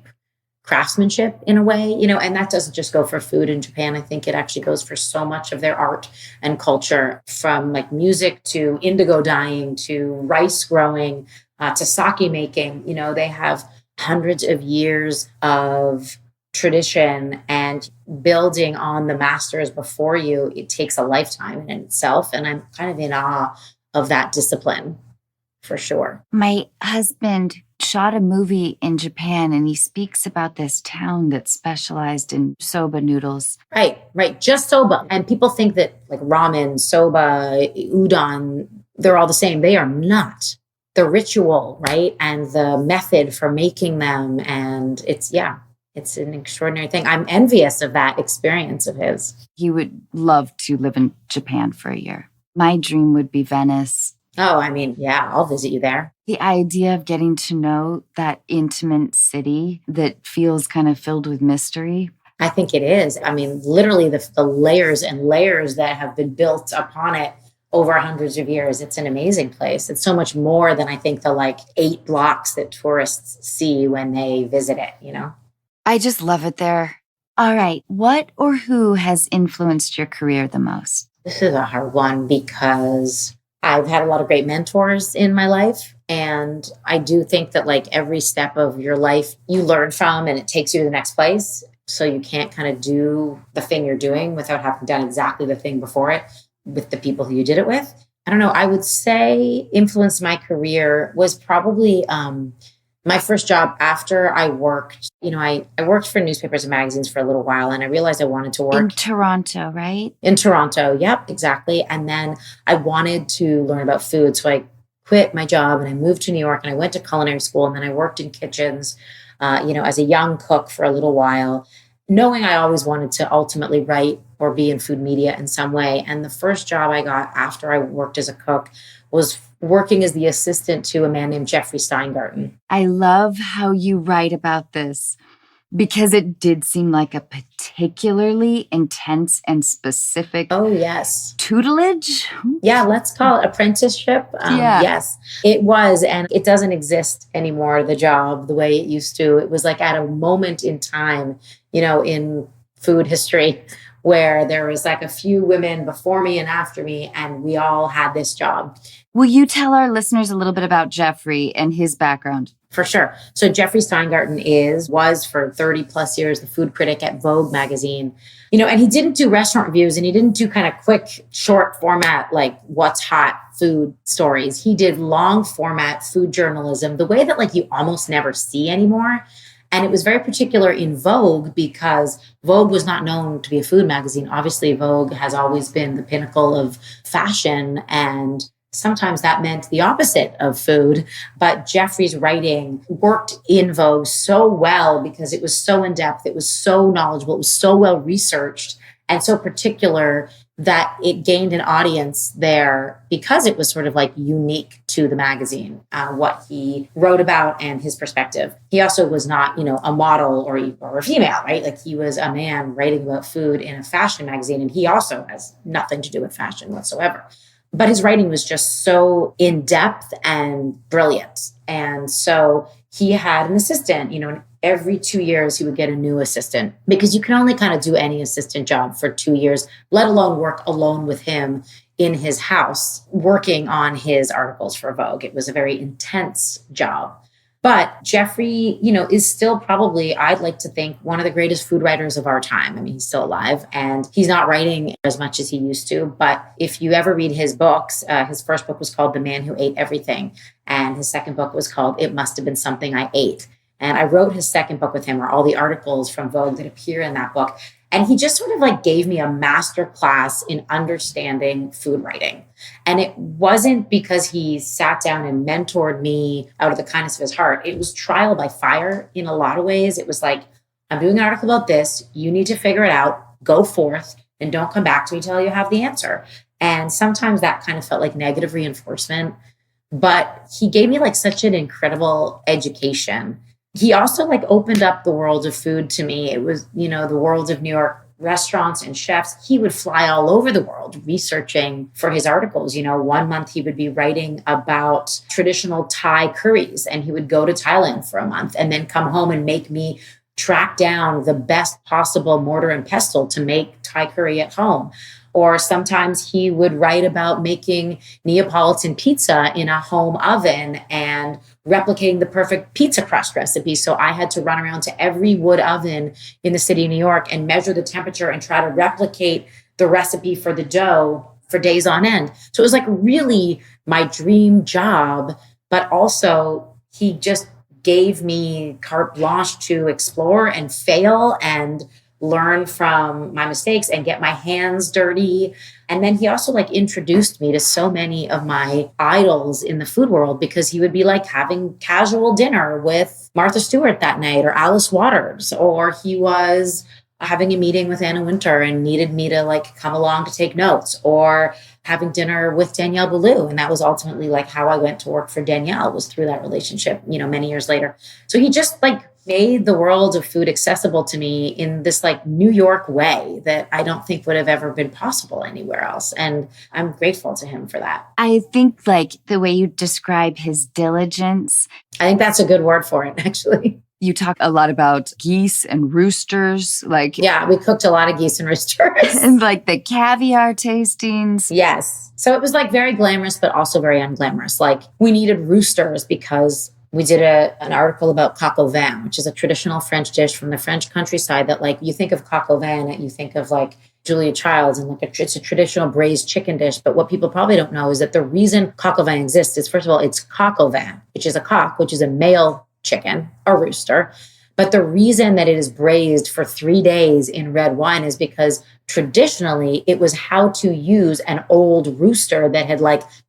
craftsmanship in a way, and that doesn't just go for food in Japan. I think it actually goes for so much of their art and culture, from like music to indigo dyeing to rice growing to sake making. They have hundreds of years of tradition, and building on the masters before you, it takes a lifetime in itself. And I'm kind of in awe of that discipline, for sure. My husband shot a movie in Japan, and he speaks about this town that specialized in soba noodles. Right. Just soba. And people think that like ramen, soba, udon, they're all the same. They are not. The ritual, right? And the method for making them. And it's an extraordinary thing. I'm envious of that experience of his. He would love to live in Japan for a year. My dream would be Venice. Oh, I mean, yeah, I'll visit you there. The idea of getting to know that intimate city that feels kind of filled with mystery. I think it is. I mean, literally the layers and layers that have been built upon it over hundreds of years. It's an amazing place. It's so much more than I think the like 8 blocks that tourists see when they visit it, I just love it there. All right. What or who has influenced your career the most? This is a hard one because I've had a lot of great mentors in my life. And I do think that like every step of your life you learn from, and it takes you to the next place. So you can't kind of do the thing you're doing without having done exactly the thing before it with the people who you did it with. I don't know. I would say influenced my career was probably my first job after I worked. I worked for newspapers and magazines for a little while, and I realized I wanted to work in Toronto, right? In Toronto. Yep, exactly. And then I wanted to learn about food. So I quit my job and I moved to New York, and I went to culinary school, and then I worked in kitchens, as a young cook for a little while, knowing I always wanted to ultimately write or be in food media in some way. And the first job I got after I worked as a cook was working as the assistant to a man named Jeffrey Steingarten. I love how you write about this, because it did seem like a particularly intense and specific tutelage. Yeah, let's call it apprenticeship. Yes, it was. And it doesn't exist anymore, the job, the way it used to. It was like at a moment in time, in food history, where there was like a few women before me and after me, and we all had this job. Will you tell our listeners a little bit about Jeffrey and his background? For sure. So Jeffrey Steingarten was for 30 plus years the food critic at Vogue magazine. And he didn't do restaurant reviews, and he didn't do kind of quick, short format, like what's hot food stories. He did long format food journalism, the way that like you almost never see anymore. And it was very particular in Vogue because Vogue was not known to be a food magazine. Obviously, Vogue has always been the pinnacle of fashion, and sometimes that meant the opposite of food. But Jeffrey's writing worked in Vogue so well because it was so in-depth, it was so knowledgeable, it was so well researched and so particular that it gained an audience there because it was sort of like unique to the magazine, what he wrote about and his perspective. He also was not, a model or a female, right? Like he was a man writing about food in a fashion magazine, and he also has nothing to do with fashion whatsoever. But his writing was just so in-depth and brilliant. And so he had an assistant, and every 2 years he would get a new assistant, because you can only kind of do any assistant job for 2 years, let alone work alone with him in his house, working on his articles for Vogue. It was a very intense job. But Jeffrey, is still probably, I'd like to think, one of the greatest food writers of our time. I mean, he's still alive and he's not writing as much as he used to. But if you ever read his books, his first book was called The Man Who Ate Everything. And his second book was called It Must Have Been Something I Ate. And I wrote his second book with him, or all the articles from Vogue that appear in that book. And he just sort of like gave me a master class in understanding food writing. And it wasn't because he sat down and mentored me out of the kindness of his heart. It was trial by fire in a lot of ways. It was like, I'm doing an article about this. You need to figure it out. Go forth and don't come back to me till you have the answer. And sometimes that kind of felt like negative reinforcement. But he gave me like such an incredible education. He also like opened up the world of food to me. It was, the world of New York restaurants and chefs. He would fly all over the world researching for his articles. 1 month he would be writing about traditional Thai curries, and he would go to Thailand for a month and then come home and make me track down the best possible mortar and pestle to make Thai curry at home. Or sometimes he would write about making Neapolitan pizza in a home oven and replicating the perfect pizza crust recipe. So I had to run around to every wood oven in the city of New York and measure the temperature and try to replicate the recipe for the dough for days on end. So it was like really my dream job, but also he just gave me carte blanche to explore and fail and learn from my mistakes and get my hands dirty. And then he also introduced me to so many of my idols in the food world, because he would be having casual dinner with Martha Stewart that night or Alice Waters, or he was having a meeting with Anna Wintour and needed me to come along to take notes, or having dinner with Danielle Boulou. And that was ultimately how I went to work for Danielle, was through that relationship, many years later. So he just made the world of food accessible to me in this New York way that I don't think would have ever been possible anywhere else. And I'm grateful to him for that. I think the way you describe his diligence. I think that's a good word for it, actually. You talk a lot about geese and roosters. Yeah, we cooked a lot of geese and roosters. And the caviar tastings. Yes. So it was very glamorous, but also very unglamorous. We needed roosters because we did an article about coq au vin, which is a traditional French dish from the French countryside that you think of coq au vin, and you think of Julia Childs, and it's a traditional braised chicken dish. But what people probably don't know is that the reason coq au vin exists is, first of all, it's coq au vin, which is a cock, which is a male chicken, a rooster. But the reason that it is braised for 3 days in red wine is because traditionally it was how to use an old rooster that had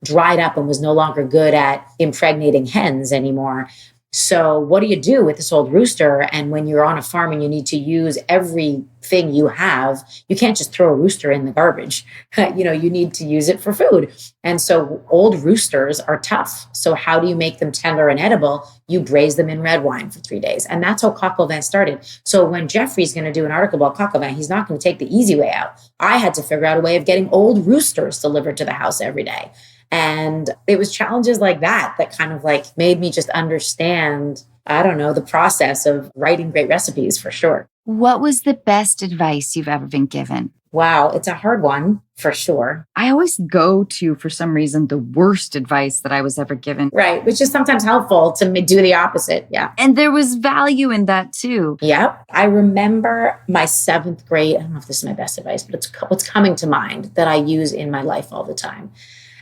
dried up and was no longer good at impregnating hens anymore. So what do you do with this old rooster? And when you're on a farm and you need to use everything you have, you can't just throw a rooster in the garbage. You need to use it for food. And so old roosters are tough. So how do you make them tender and edible? You braise them in red wine for 3 days. And that's how coq au vin started. So when Jeffrey's going to do an article about coq au vin, he's not going to take the easy way out. I had to figure out a way of getting old roosters delivered to the house every day. And it was challenges like that kind of made me just understand, the process of writing great recipes, for sure. What was the best advice you've ever been given? Wow, it's a hard one, for sure. I always go to, for some reason, the worst advice that I was ever given. Right, which is sometimes helpful to do the opposite, yeah. And there was value in that too. Yep. I remember my 7th grade, I don't know if this is my best advice, but it's what's coming to mind that I use in my life all the time.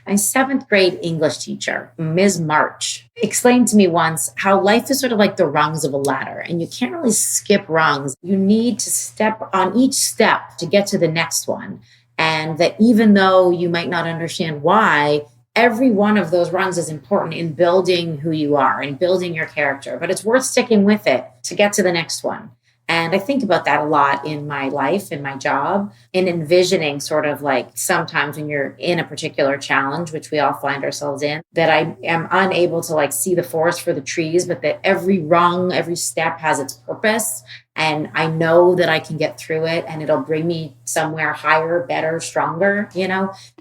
My 7th grade English teacher, Ms. March, explained to me once how life is sort of the rungs of a ladder, and you can't really skip rungs. You need to step on each step to get to the next one. And that even though you might not understand why, every one of those rungs is important in building who you are and building your character, but it's worth sticking with it to get to the next one. And I think about that a lot in my life, in my job, in envisioning sort of sometimes when you're in a particular challenge, which we all find ourselves in, that I am unable to see the forest for the trees, but that every rung, every step has its purpose. And I know that I can get through it and it'll bring me somewhere higher, better, stronger,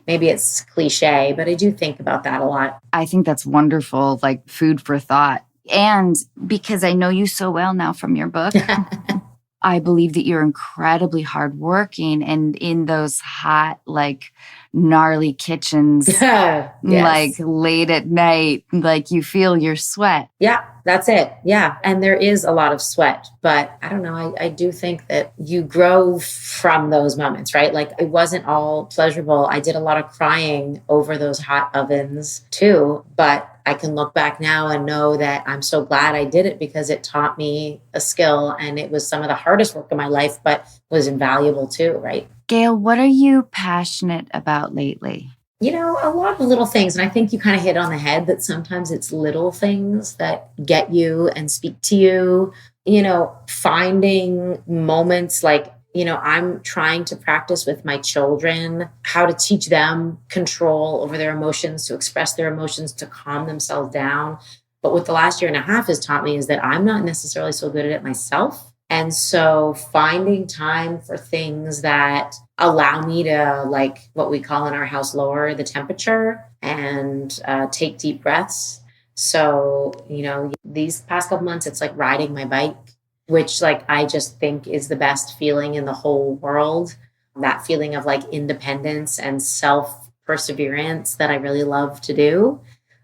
Maybe it's cliche, but I do think about that a lot. I think that's wonderful, food for thought. And because I know you so well now from your book, I believe that you're incredibly hardworking, and in those hot, gnarly kitchens, yes. Late at night, you feel your sweat. Yeah, that's it. Yeah. And there is a lot of sweat, but I don't know. I do think that you grow from those moments, right? It wasn't all pleasurable. I did a lot of crying over those hot ovens too, but I can look back now and know that I'm so glad I did it because it taught me a skill, and it was some of the hardest work of my life, but was invaluable too, right? Gail, what are you passionate about lately? A lot of little things. And I think you kind of hit on the head that sometimes it's little things that get you and speak to you, finding moments I'm trying to practice with my children how to teach them control over their emotions, to express their emotions, to calm themselves down. But what the last year and a half has taught me is that I'm not necessarily so good at it myself. And so finding time for things that allow me to, like what we call in our house, lower the temperature and take deep breaths. So, these past couple months, it's like riding my bike, which like I just think is the best feeling in the whole world. That feeling of like independence and self-perseverance that I really love to do.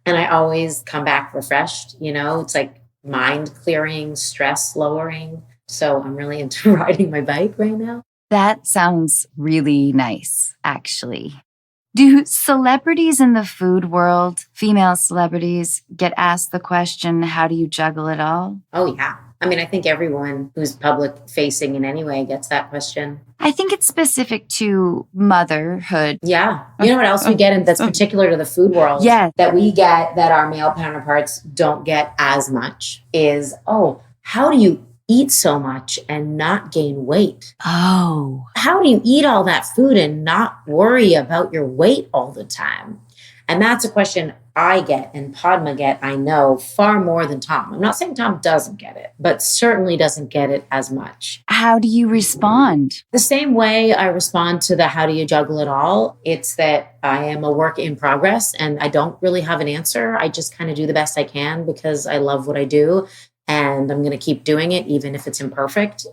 And I always come back refreshed, it's like mind clearing, stress lowering. So I'm really into riding my bike right now. That sounds really nice, actually. Do celebrities in the food world, female celebrities, get asked the question, how do you juggle it all? Oh, yeah. I mean, I think everyone who's public facing in any way gets that question. I think it's specific to motherhood. Yeah. You know what else we get, and that's particular to the food world? Yes. That we get that our male counterparts don't get as much is, how do you eat so much and not gain weight? Oh. How do you eat all that food and not worry about your weight all the time? And that's a question I get and Padma get, I know, far more than Tom. I'm not saying Tom doesn't get it, but certainly doesn't get it as much. How do you respond? The same way I respond to the how do you juggle it all. It's that I am a work in progress and I don't really have an answer. I just kind of do the best I can because I love what I do. And I'm going to keep doing it, even if it's imperfect,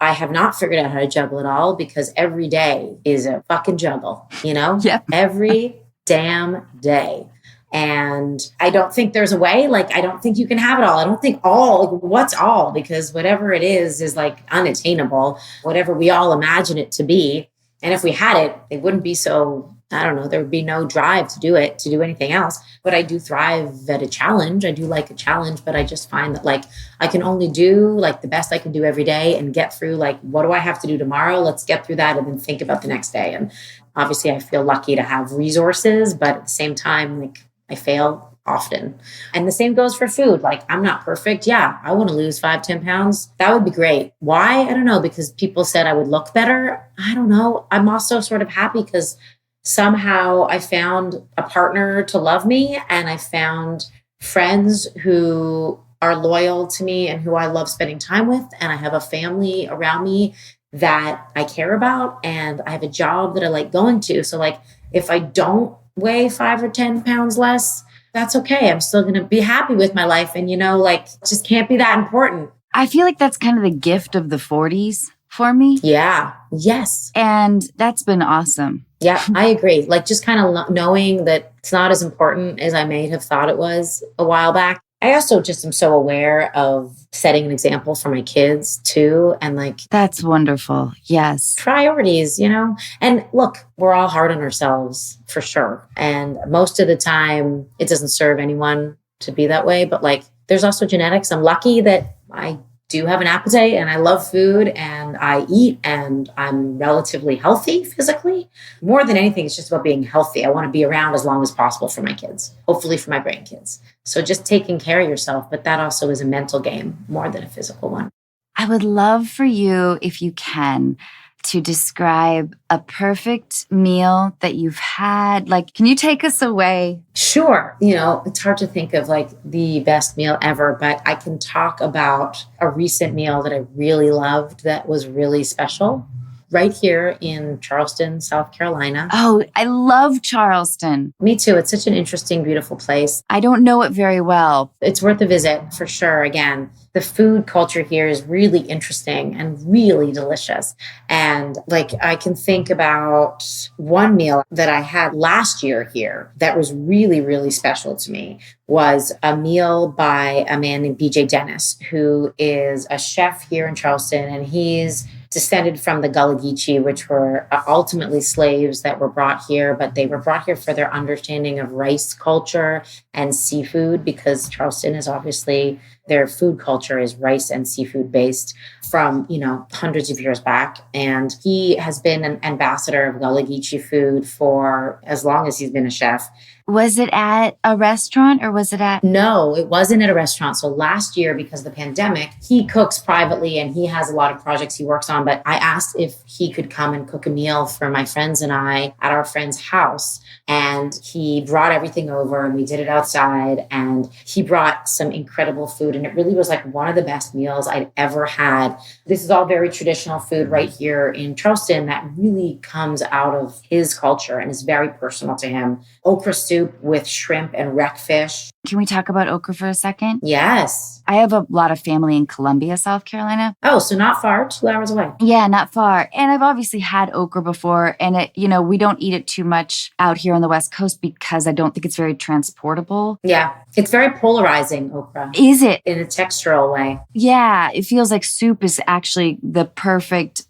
I have not figured out how to juggle it all because every day is a fucking juggle, Yep. Every damn day. And I don't think there's a way, like, I don't think you can have it all. I don't think what's all, because whatever it is like unattainable, whatever we all imagine it to be. And if we had it, it wouldn't be so, I don't know, there would be no drive to do anything else. But I do thrive at a challenge. I do like a challenge, but I just find that like I can only do like the best I can do every day and get through like, what do I have to do tomorrow? Let's get through that and then think about the next day. And obviously I feel lucky to have resources, but at the same time, like I fail often. And the same goes for food. Like I'm not perfect. Yeah, I want to lose 5-10 pounds. That would be great. Why? I don't know, because people said I would look better. I don't know. I'm also sort of happy because somehow I found a partner to love me and I found friends who are loyal to me and who I love spending time with. And I have a family around me that I care about and I have a job that I like going to. So like if I don't weigh 5 or 10 pounds less, that's okay. I'm still going to be happy with my life. And, like, it just can't be that important. I feel like that's kind of the gift of the 40s for me. Yeah. Yes. And that's been awesome. Yeah, I agree. Like just kind of knowing that it's not as important as I may have thought it was a while back. I also just am so aware of setting an example for my kids too. And like, that's wonderful. Yes. Priorities, and look, we're all hard on ourselves for sure. And most of the time it doesn't serve anyone to be that way. But like, there's also genetics. I'm lucky that I do have an appetite and I love food and I eat and I'm relatively healthy physically. More than anything, it's just about being healthy. I want to be around as long as possible for my kids, hopefully for my grandkids. So just taking care of yourself, but that also is a mental game more than a physical one. I would love for you, if you can, to describe a perfect meal that you've had. Like, can you take us away? Sure. It's hard to think of like the best meal ever, but I can talk about a recent meal that I really loved that was really special right here in Charleston, South Carolina. Oh, I love Charleston. Me too. It's such an interesting, beautiful place. I don't know it very well. It's worth a visit for sure. Again, the food culture here is really interesting and really delicious. And like, I can think about one meal that I had last year here that was really, really special to me was a meal by a man named BJ Dennis, who is a chef here in Charleston. And he's descended from the Gullah Geechee, which were ultimately slaves that were brought here, but they were brought here for their understanding of rice culture and seafood, because Charleston is obviously, their food culture is rice and seafood based from, hundreds of years back. And he has been an ambassador of Gullah Geechee food for as long as he's been a chef. Was it at a restaurant or was it at? No, it wasn't at a restaurant. So last year, because of the pandemic, he cooks privately and he has a lot of projects he works on. But I asked if he could come and cook a meal for my friends and I at our friend's house. And he brought everything over and we did it outside. And he brought some incredible food. And it really was like one of the best meals I'd ever had. This is all very traditional food right here in Charleston that really comes out of his culture and is very personal to him. Okra soup with shrimp and redfish. Can we talk about okra for a second? Yes. I have a lot of family in Columbia, South Carolina. Oh, so not far, 2 hours away. Yeah, not far. And I've obviously had okra before. And it, we don't eat it too much out here on the West Coast because I don't think it's very transportable. Yeah. It's very polarizing, okra. Is it? In a textural way. Yeah. It feels like soup is actually the perfect,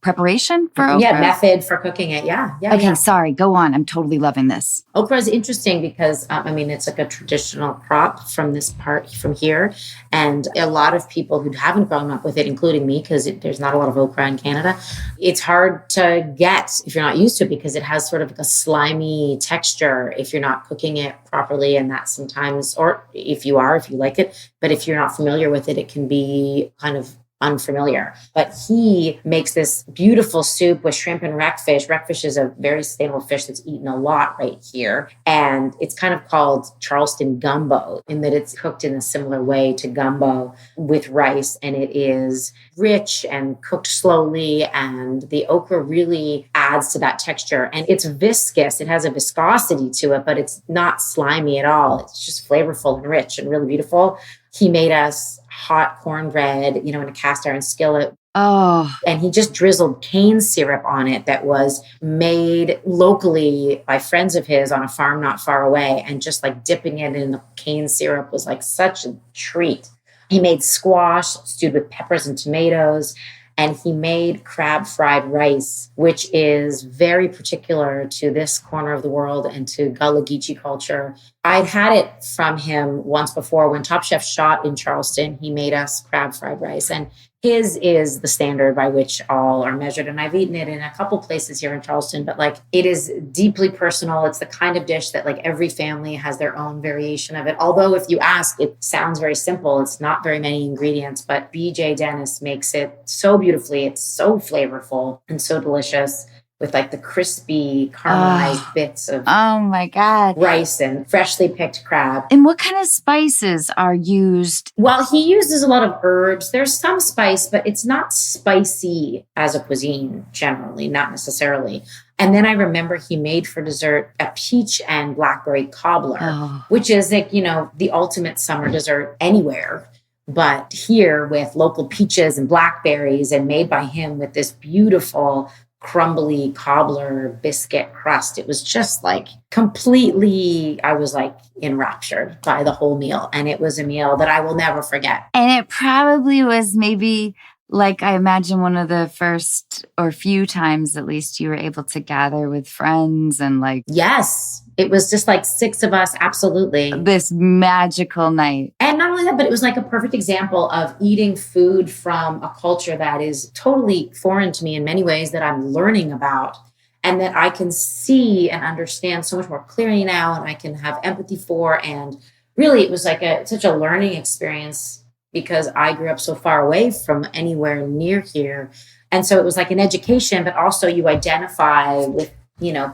preparation for okra. Yeah, method for cooking it. Yeah. Okay, sorry. Go on. I'm totally loving this. Okra is interesting because, it's like a traditional crop from this part, from here. And a lot of people who haven't grown up with it, including me, because there's not a lot of okra in Canada, it's hard to get if you're not used to it because it has sort of like a slimy texture if you're not cooking it properly. And that sometimes, or if you like it, but if you're not familiar with it, it can be kind of unfamiliar. But he makes this beautiful soup with shrimp and redfish. Redfish is a very sustainable fish that's eaten a lot right here. And it's kind of called Charleston gumbo in that it's cooked in a similar way to gumbo with rice. And it is rich and cooked slowly. And the okra really adds to that texture. And it's viscous. It has a viscosity to it, but it's not slimy at all. It's just flavorful and rich and really beautiful. He made us hot cornbread, in a cast iron skillet. Oh. And he just drizzled cane syrup on it that was made locally by friends of his on a farm not far away. And just like dipping it in the cane syrup was like such a treat. He made squash stewed with peppers and tomatoes. And he made crab fried rice, which is very particular to this corner of the world and to Gullah Geechee culture. I'd had it from him once before when Top Chef shot in Charleston. He made us crab fried rice. And his is the standard by which all are measured. And I've eaten it in a couple places here in Charleston, but it is deeply personal. It's the kind of dish that every family has their own variation of it. Although if you ask, it sounds very simple. It's not very many ingredients, but BJ Dennis makes it so beautifully. It's so flavorful and so delicious. With the crispy caramelized bits of my God, rice and freshly picked crab. And what kind of spices are used? Well, he uses a lot of herbs. There's some spice, but it's not spicy as a cuisine generally, not necessarily. And then I remember he made for dessert a peach and blackberry cobbler, which is the ultimate summer dessert anywhere. But here with local peaches and blackberries and made by him with this beautiful crumbly cobbler biscuit crust. It was just completely, I was enraptured by the whole meal. And it was a meal that I will never forget. And it probably was maybe I imagine one of the first or few times at least you were able to gather with friends and Yes. It was just 6 of us. Absolutely. This magical night. And not only that, but it was a perfect example of eating food from a culture that is totally foreign to me in many ways that I'm learning about and that I can see and understand so much more clearly now and I can have empathy for. And really, it was such a learning experience because I grew up so far away from anywhere near here. And so it was an education, but also you identify with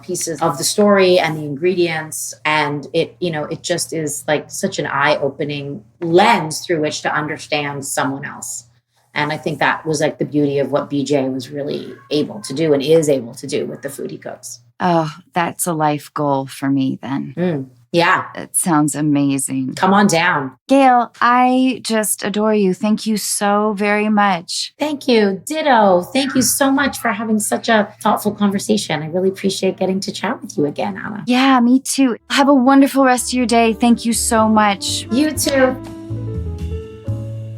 pieces of the story and the ingredients. And it just is such an eye-opening lens through which to understand someone else. And I think that was the beauty of what BJ was really able to do and is able to do with the food he cooks. Oh, that's a life goal for me then. Yeah. That sounds amazing. Come on down. Gail, I just adore you. Thank you so very much. Thank you. Ditto. Thank you so much for having such a thoughtful conversation. I really appreciate getting to chat with you again, Anna. Yeah, me too. Have a wonderful rest of your day. Thank you so much. You too.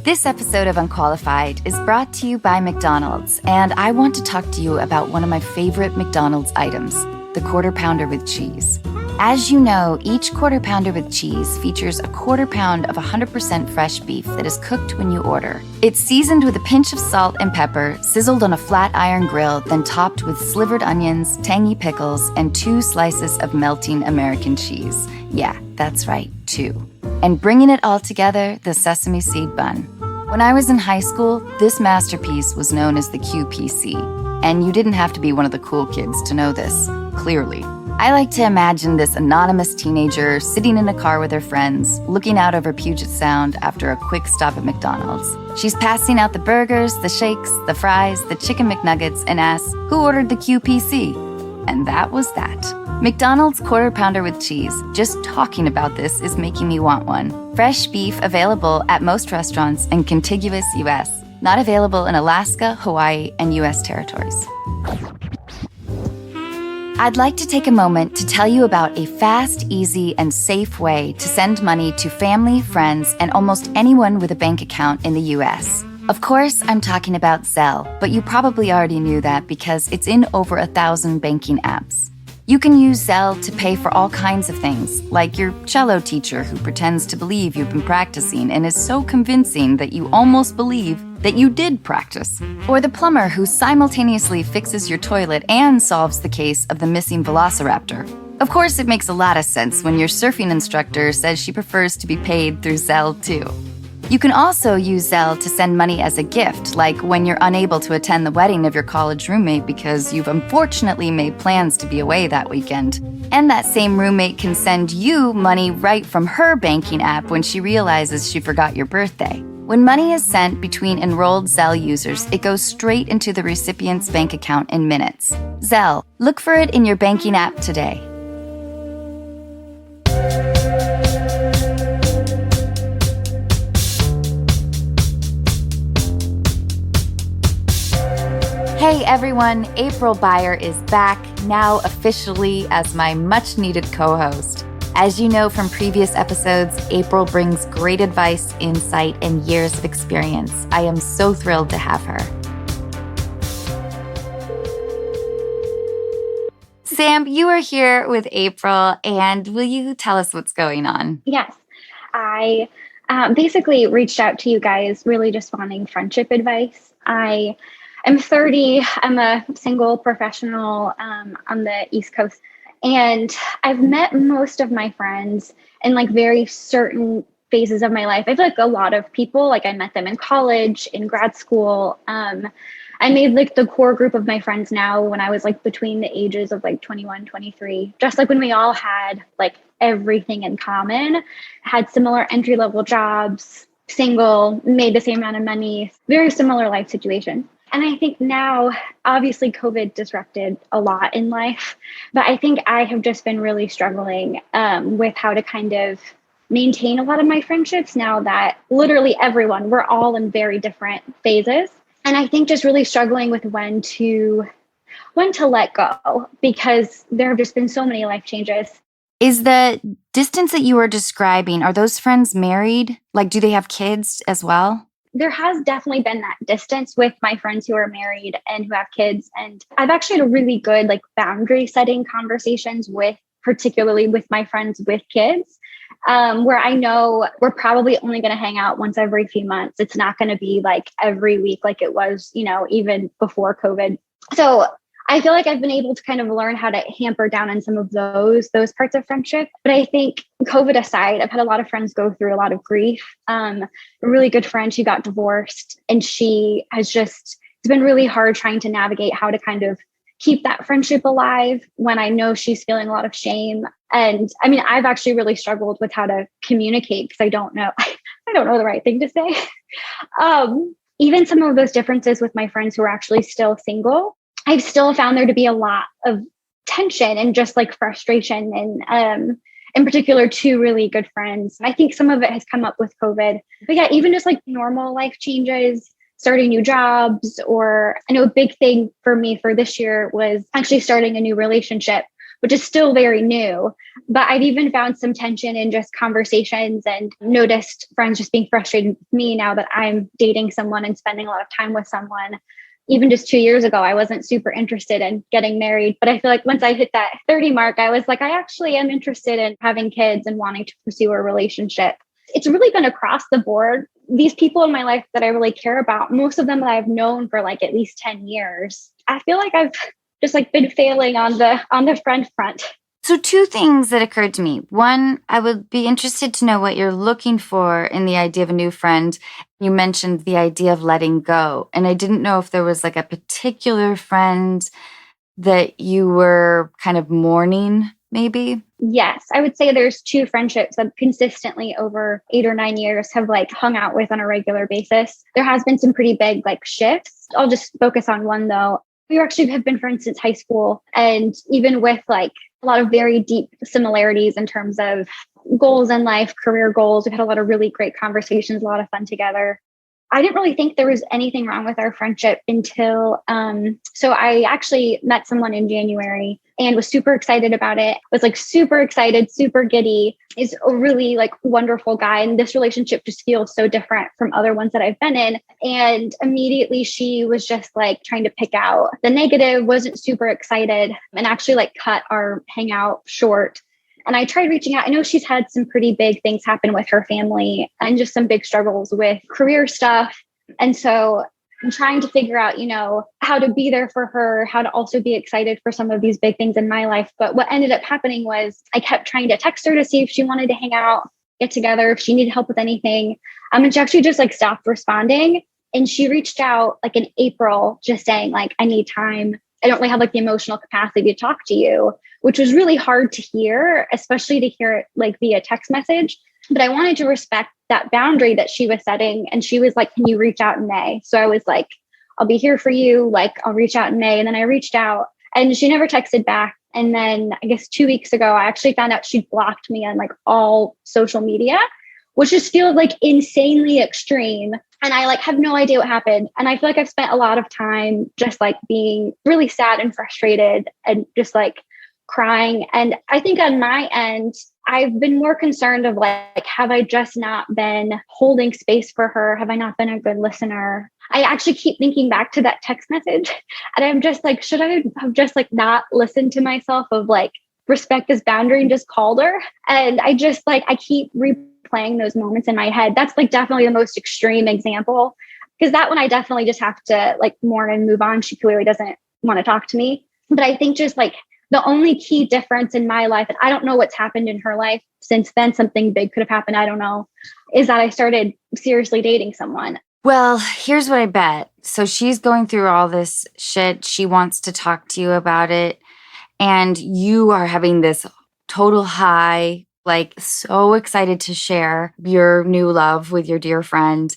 This episode of Unqualified is brought to you by McDonald's, and I want to talk to you about one of my favorite McDonald's items, the Quarter Pounder with cheese. As you know, each quarter pounder with cheese features a quarter pound of 100% fresh beef that is cooked when you order. It's seasoned with a pinch of salt and pepper, sizzled on a flat iron grill, then topped with slivered onions, tangy pickles, and 2 slices of melting American cheese. Yeah, that's right, 2. And bringing it all together, the Sesame Seed Bun. When I was in high school, this masterpiece was known as the QPC. And you didn't have to be one of the cool kids to know this, clearly. I like to imagine this anonymous teenager sitting in a car with her friends, looking out over Puget Sound after a quick stop at McDonald's. She's passing out the burgers, the shakes, the fries, the chicken McNuggets, and asks, "Who ordered the QPC?" And that was that. McDonald's quarter pounder with cheese. Just talking about this is making me want one. Fresh beef available at most restaurants in contiguous U.S. Not available in Alaska, Hawaii, and U.S. territories. I'd like to take a moment to tell you about a fast, easy, and safe way to send money to family, friends, and almost anyone with a bank account in the U.S. Of course, I'm talking about Zelle, but you probably already knew that because it's in over 1,000 banking apps. You can use Zelle to pay for all kinds of things, like your cello teacher who pretends to believe you've been practicing and is so convincing that you almost believe that you did practice. Or the plumber who simultaneously fixes your toilet and solves the case of the missing velociraptor. Of course, it makes a lot of sense when your surfing instructor says she prefers to be paid through Zelle too. You can also use Zelle to send money as a gift, like when you're unable to attend the wedding of your college roommate because you've unfortunately made plans to be away that weekend. And that same roommate can send you money right from her banking app when she realizes she forgot your birthday. When money is sent between enrolled Zelle users, it goes straight into the recipient's bank account in minutes. Zelle, look for it in your banking app today. Hey everyone, April Beyer is back, now officially as my much-needed co-host. As you know from previous episodes, April brings great advice, insight, and years of experience. I am so thrilled to have her. Sam, you are here with April, and will you tell us what's going on? Yes, I basically reached out to you guys really just wanting friendship advice. I'm 30. I'm a single professional on the East Coast. And I've met most of my friends in like very certain phases of my life. I feel like a lot of people, like I met them in college, in grad school. I made like the core group of my friends now when I was like between the ages of like 21, 23, just like when we all had like everything in common, had similar entry-level jobs, single, made the same amount of money, very similar life situation. And I think now, obviously, COVID disrupted a lot in life, but I think I have just been really struggling with how to kind of maintain a lot of my friendships now that literally everyone, we're all in very different phases. And I think just really struggling with when to let go, because there have just been so many life changes. Is the distance that you were describing, are those friends married? Like, do they have kids as well? There has definitely been that distance with my friends who are married and who have kids. And I've actually had a really good like boundary setting conversations particularly with my friends with kids, where I know we're probably only going to hang out once every few months. It's not going to be like every week like it was, even before COVID. So I feel like I've been able to kind of learn how to hamper down on some of those parts of friendship. But I think COVID aside, I've had a lot of friends go through a lot of grief. A really good friend, she got divorced, and it's been really hard trying to navigate how to kind of keep that friendship alive when I know she's feeling a lot of shame. And I mean, I've actually really struggled with how to communicate because I don't know the right thing to say. Even some of those differences with my friends who are actually still single, I've still found there to be a lot of tension and just like frustration. And in particular, 2 really good friends. I think some of it has come up with COVID. But yeah, even just like normal life changes, starting new jobs, or I know a big thing for me for this year was actually starting a new relationship, which is still very new. But I've even found some tension in just conversations and noticed friends just being frustrated with me now that I'm dating someone and spending a lot of time with someone. even just 2 years ago, I wasn't super interested in getting married. But I feel like once I hit that 30 mark, I was like, I actually am interested in having kids and wanting to pursue a relationship. It's really been across the board. These people in my life that I really care about, most of them that I've known for like at least 10 years, I feel like I've just like been failing on the friend front. So two things that occurred to me. One, I would be interested to know what you're looking for in the idea of a new friend. You mentioned the idea of letting go. And I didn't know if there was like a particular friend that you were kind of mourning, maybe. Yes, I would say there's two friendships that consistently over 8 or 9 years have like hung out with on a regular basis. There has been some pretty big like shifts. I'll just focus on one though. We actually have been friends since high school. And even with like a lot of very deep similarities in terms of goals in life, career goals, we've had a lot of really great conversations, a lot of fun together. I didn't really think there was anything wrong with our friendship until, so I actually met someone in January and was super excited about it. Was like super excited, super giddy. Is a really like wonderful guy. And this relationship just feels so different from other ones that I've been in. And immediately she was just like trying to pick out the negative, wasn't super excited, and actually like cut our hangout short. And I tried reaching out. I know she's had some pretty big things happen with her family and just some big struggles with career stuff. And so I'm trying to figure out, how to be there for her, how to also be excited for some of these big things in my life. But what ended up happening was I kept trying to text her to see if she wanted to hang out, get together, if she needed help with anything. And she actually just like stopped responding. And she reached out like in April, just saying like, I need time. I don't really have like the emotional capacity to talk to you, which was really hard to hear, especially to hear it like via text message. But I wanted to respect that boundary that she was setting. And she was like, can you reach out in May? So I was like, I'll be here for you. Like, I'll reach out in May. And then I reached out and she never texted back. And then I guess 2 weeks ago, I actually found out she'd blocked me on like all social media, which just feels like insanely extreme. And I like have no idea what happened. And I feel like I've spent a lot of time just like being really sad and frustrated and just like crying. And I think on my end, I've been more concerned of like, have I just not been holding space for her? Have I not been a good listener? I actually keep thinking back to that text message and I'm just like, should I have just like not listened to myself of like respect this boundary and just called her? And I just like, I keep replaying those moments in my head. That's like definitely the most extreme example because that one I definitely just have to like mourn and move on. She clearly doesn't want to talk to me. But I think just like the only key difference in my life, and I don't know what's happened in her life since then, something big could have happened, I don't know, is that I started seriously dating someone. Well, here's what I bet. So she's going through all this shit. She wants to talk to you about it. And you are having this total high, like so excited to share your new love with your dear friend.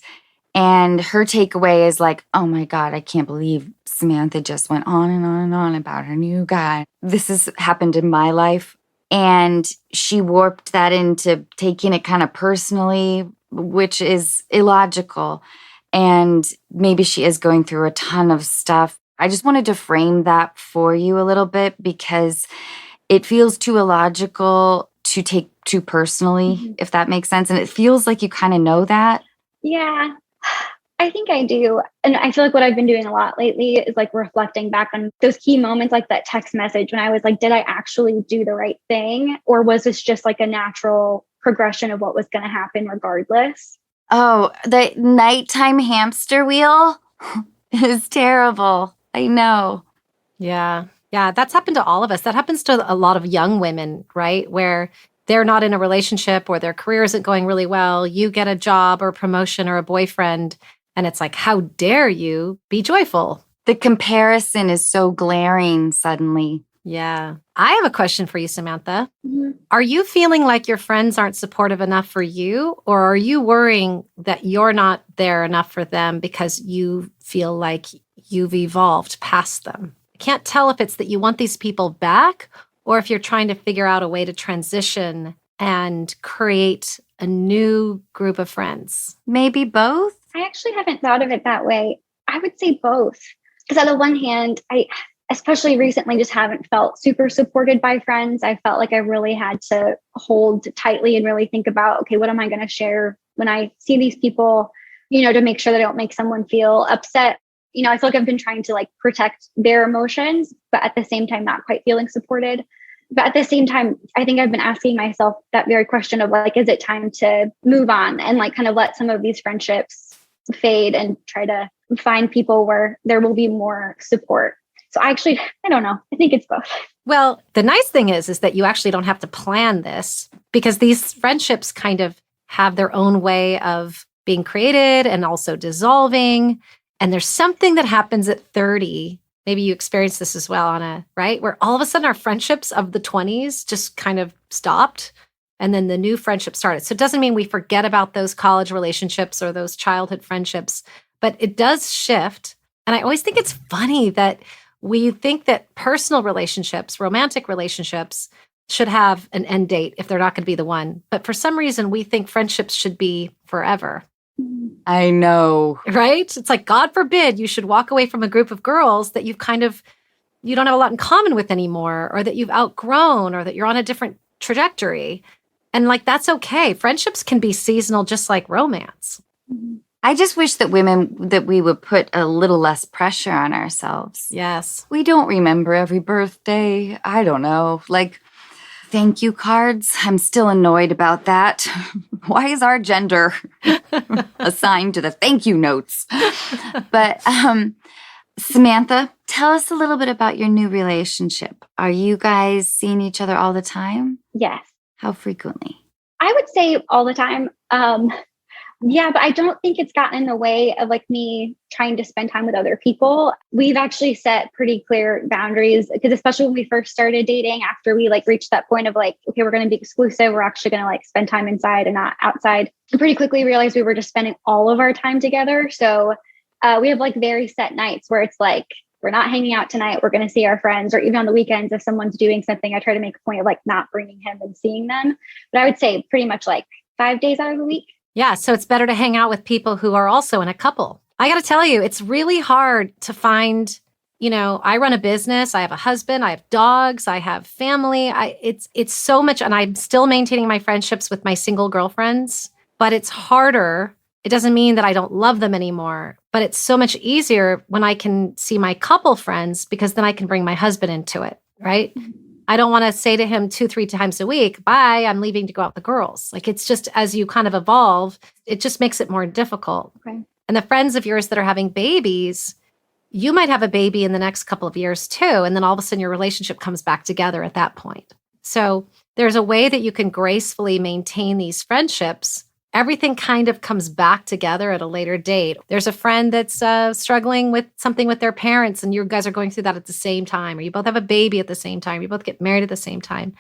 And her takeaway is like, oh my God, I can't believe Samantha just went on and on and on about her new guy. This has happened in my life. And she warped that into taking it kind of personally, which is illogical. And maybe she is going through a ton of stuff. I just wanted to frame that for you a little bit because it feels too illogical to take too personally, if that makes sense. And it feels like you kind of know that. Yeah, I think I do. And I feel like what I've been doing a lot lately is like reflecting back on those key moments, like that text message when I was like, did I actually do the right thing? Or was this just like a natural progression of what was going to happen regardless? Oh, the nighttime hamster wheel is terrible. I know. Yeah. Yeah. That's happened to all of us. That happens to a lot of young women, right? Where they're not in a relationship or their career isn't going really well. You get a job or a promotion or a boyfriend. And it's like, how dare you be joyful? The comparison is so glaring suddenly. Yeah. I have a question for you, Samantha. Mm-hmm. Are you feeling like your friends aren't supportive enough for you? Or are you worrying that you're not there enough for them because you feel like you've evolved past them? I can't tell if it's that you want these people back or if you're trying to figure out a way to transition and create a new group of friends. Maybe both? I actually haven't thought of it that way. I would say both. Because on the one hand, I especially recently just haven't felt super supported by friends. I felt like I really had to hold tightly and really think about, okay, what am I going to share when I see these people, to make sure that I don't make someone feel upset. I feel like I've been trying to like protect their emotions, but at the same time, not quite feeling supported. But at the same time, I think I've been asking myself that very question of like, is it time to move on and like kind of let some of these friendships fade and try to find people where there will be more support? So I don't know. I think it's both. Well, the nice thing is that you actually don't have to plan this, because these friendships kind of have their own way of being created and also dissolving. And there's something that happens at 30. Maybe you experienced this as well, Anna, right? Where all of a sudden our friendships of the 20s just kind of stopped. And then the new friendship started. So it doesn't mean we forget about those college relationships or those childhood friendships, but it does shift. And I always think it's funny that we think that personal relationships, romantic relationships, should have an end date if they're not going to be the one. But for some reason, we think friendships should be forever. I know. Right? It's like, God forbid you should walk away from a group of girls that you don't have a lot in common with anymore, or that you've outgrown, or that you're on a different trajectory. And like, that's okay. Friendships can be seasonal, just like romance. I just wish that we would put a little less pressure on ourselves. Yes. We don't remember every birthday. I don't know. Like, thank you cards. I'm still annoyed about that. Why is our gender assigned to the thank you notes? But Samantha, tell us a little bit about your new relationship. Are you guys seeing each other all the time? Yes. How frequently? I would say all the time. Yeah, but I don't think it's gotten in the way of like me trying to spend time with other people. We've actually set pretty clear boundaries, because especially when we first started dating, after we like reached that point of like, okay, we're going to be exclusive. We're actually going to like spend time inside and not outside. We pretty quickly realized we were just spending all of our time together. So we have like very set nights where it's like, we're not hanging out tonight. We're going to see our friends. Or even on the weekends, if someone's doing something, I try to make a point of like not bringing him and seeing them. But I would say pretty much like 5 days out of the week. Yeah, so it's better to hang out with people who are also in a couple. I got to tell you, it's really hard to find, I run a business, I have a husband, I have dogs, I have family. It's so much, and I'm still maintaining my friendships with my single girlfriends, but it's harder. It doesn't mean that I don't love them anymore, but it's so much easier when I can see my couple friends, because then I can bring my husband into it, right? I don't want to say to him 2-3 times a week, bye, I'm leaving to go out with the girls. Like, it's just, as you kind of evolve, it just makes it more difficult. Okay. And the friends of yours that are having babies, you might have a baby in the next couple of years too. And then all of a sudden your relationship comes back together at that point. So there's a way that you can gracefully maintain these friendships. Everything kind of comes back together at a later date. There's a friend that's struggling with something with their parents, and you guys are going through that at the same time, or you both have a baby at the same time, you both get married at the same time.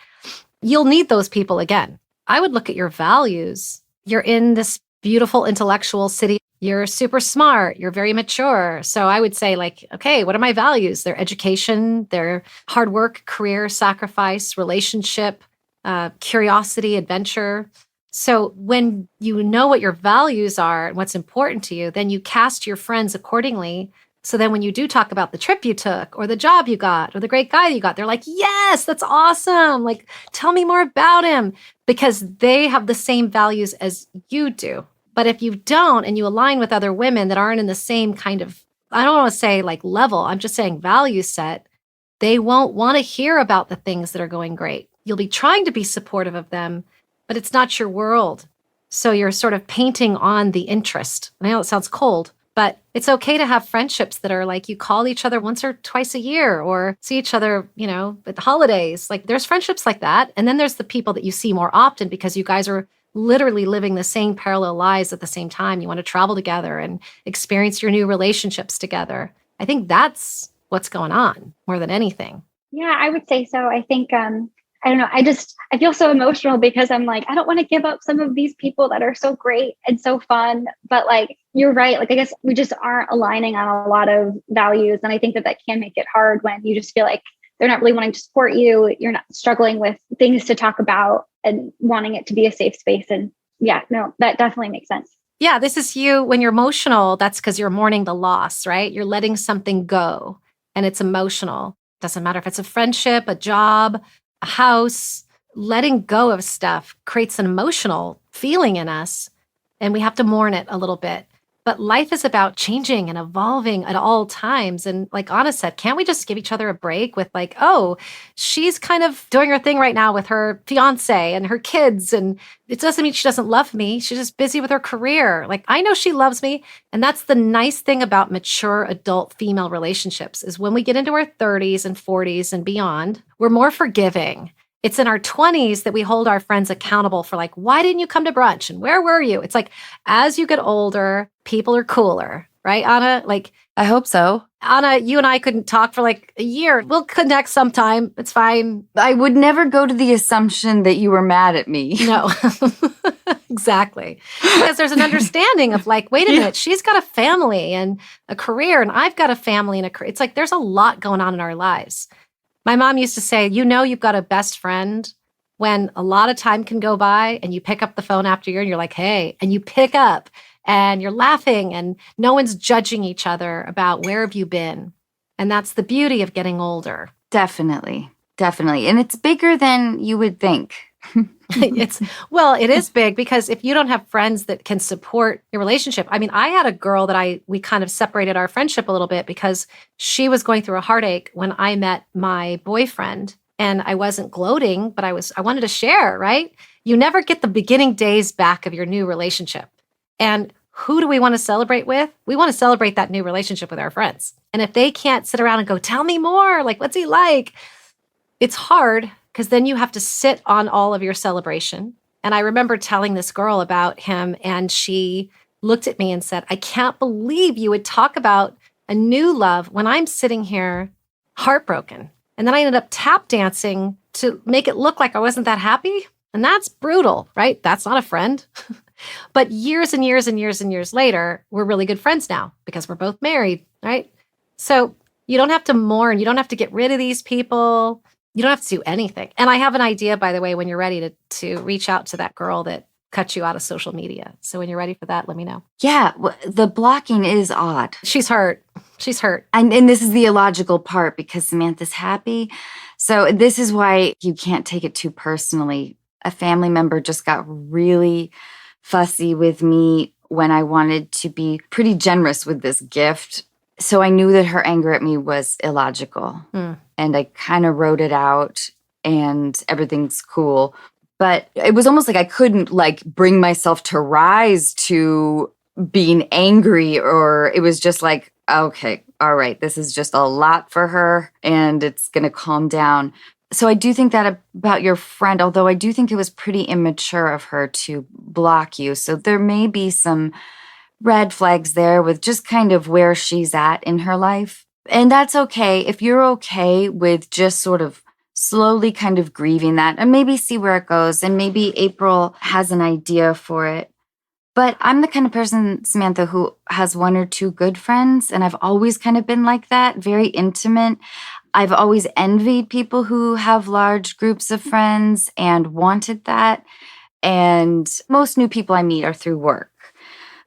You'll need those people again. I would look at your values. You're in this beautiful intellectual city. You're super smart. You're very mature. So I would say like, okay, what are my values? Their education, their hard work, career, sacrifice, relationship, curiosity, adventure. So when you know what your values are and what's important to you, then you cast your friends accordingly. So then when you do talk about the trip you took or the job you got or the great guy you got, they're like, yes, that's awesome. Like, tell me more about him, because they have the same values as you do. But if you don't, and you align with other women that aren't in the same kind of, I don't want to say like level, I'm just saying value set, they won't want to hear about the things that are going great. You'll be trying to be supportive of them, but it's not your world. So you're sort of painting on the interest. I know it sounds cold, but it's okay to have friendships that are like you call each other once or twice a year or see each other, at the holidays. Like there's friendships like that. And then there's the people that you see more often because you guys are literally living the same parallel lives at the same time. You want to travel together and experience your new relationships together. I think that's what's going on more than anything. Yeah, I would say so. I think, I don't know. I feel so emotional because I'm like, I don't want to give up some of these people that are so great and so fun. But like, you're right. Like, I guess we just aren't aligning on a lot of values. And I think that can make it hard when you just feel like they're not really wanting to support you. You're not struggling with things to talk about and wanting it to be a safe space. And yeah, no, that definitely makes sense. Yeah, this is you. When you're emotional, that's because you're mourning the loss, right? You're letting something go and it's emotional. Doesn't matter if it's a friendship, a job, a house. Letting go of stuff creates an emotional feeling in us, and we have to mourn it a little bit. But life is about changing and evolving at all times. And like Anna said, can't we just give each other a break with like, oh, she's kind of doing her thing right now with her fiance and her kids. And it doesn't mean she doesn't love me. She's just busy with her career. Like, I know she loves me. And that's the nice thing about mature adult female relationships is when we get into our 30s and 40s and beyond, we're more forgiving. It's in our 20s that we hold our friends accountable for like, why didn't you come to brunch? And where were you? It's like, as you get older, people are cooler, right, Anna? Like, I hope so. Anna, you and I couldn't talk for like a year. We'll connect sometime. It's fine. I would never go to the assumption that you were mad at me. No, exactly. Because there's an understanding of like, wait a minute, she's got a family and a career, and I've got a family and a career. It's like, there's a lot going on in our lives. My mom used to say, you know, you've got a best friend when a lot of time can go by and you pick up the phone after and you're like, hey, and you pick up and you're laughing and no one's judging each other about where have you been. And that's the beauty of getting older. Definitely. And it's bigger than you would think. It is big because if you don't have friends that can support your relationship. I mean, I had a girl that we kind of separated our friendship a little bit because she was going through a heartache when I met my boyfriend, and I wasn't gloating, but I wanted to share, right? You never get the beginning days back of your new relationship. And who do we want to celebrate with? We want to celebrate that new relationship with our friends. And if they can't sit around and go, tell me more, like, what's he like? It's hard. Because then you have to sit on all of your celebration. And I remember telling this girl about him, and she looked at me and said, I can't believe you would talk about a new love when I'm sitting here heartbroken. And then I ended up tap dancing to make it look like I wasn't that happy. And that's brutal, right? That's not a friend. But years and years and years and years later, we're really good friends now because we're both married, right? So you don't have to mourn. You don't have to get rid of these people. You don't have to do anything. And I have an idea, by the way, when you're ready to reach out to that girl that cut you out of social media. So when you're ready for that, let me know. Yeah, the blocking is odd. She's hurt. And this is the illogical part because Samantha's happy. So this is why you can't take it too personally. A family member just got really fussy with me when I wanted to be pretty generous with this gift. So I knew that her anger at me was illogical. And I kind of wrote it out and everything's cool. But it was almost like I couldn't like bring myself to rise to being angry, or it was just like, okay, all right, this is just a lot for her and it's going to calm down. So I do think that about your friend, although I do think it was pretty immature of her to block you. So there may be some red flags there with just kind of where she's at in her life. And that's okay. If you're okay with just sort of slowly kind of grieving that and maybe see where it goes. And maybe April has an idea for it. But I'm the kind of person, Samantha, who has one or two good friends. And I've always kind of been like that, very intimate. I've always envied people who have large groups of friends and wanted that. And most new people I meet are through work.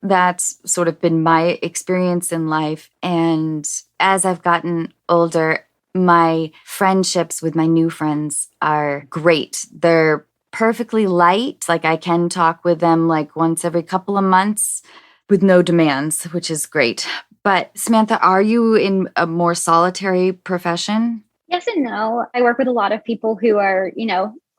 That's sort of been my experience in life. And as I've gotten older, my friendships with my new friends are great. They're perfectly light. Like I can talk with them like once every couple of months with no demands, which is great. But Samantha, are you in a more solitary profession? Yes and no. I work with a lot of people who are,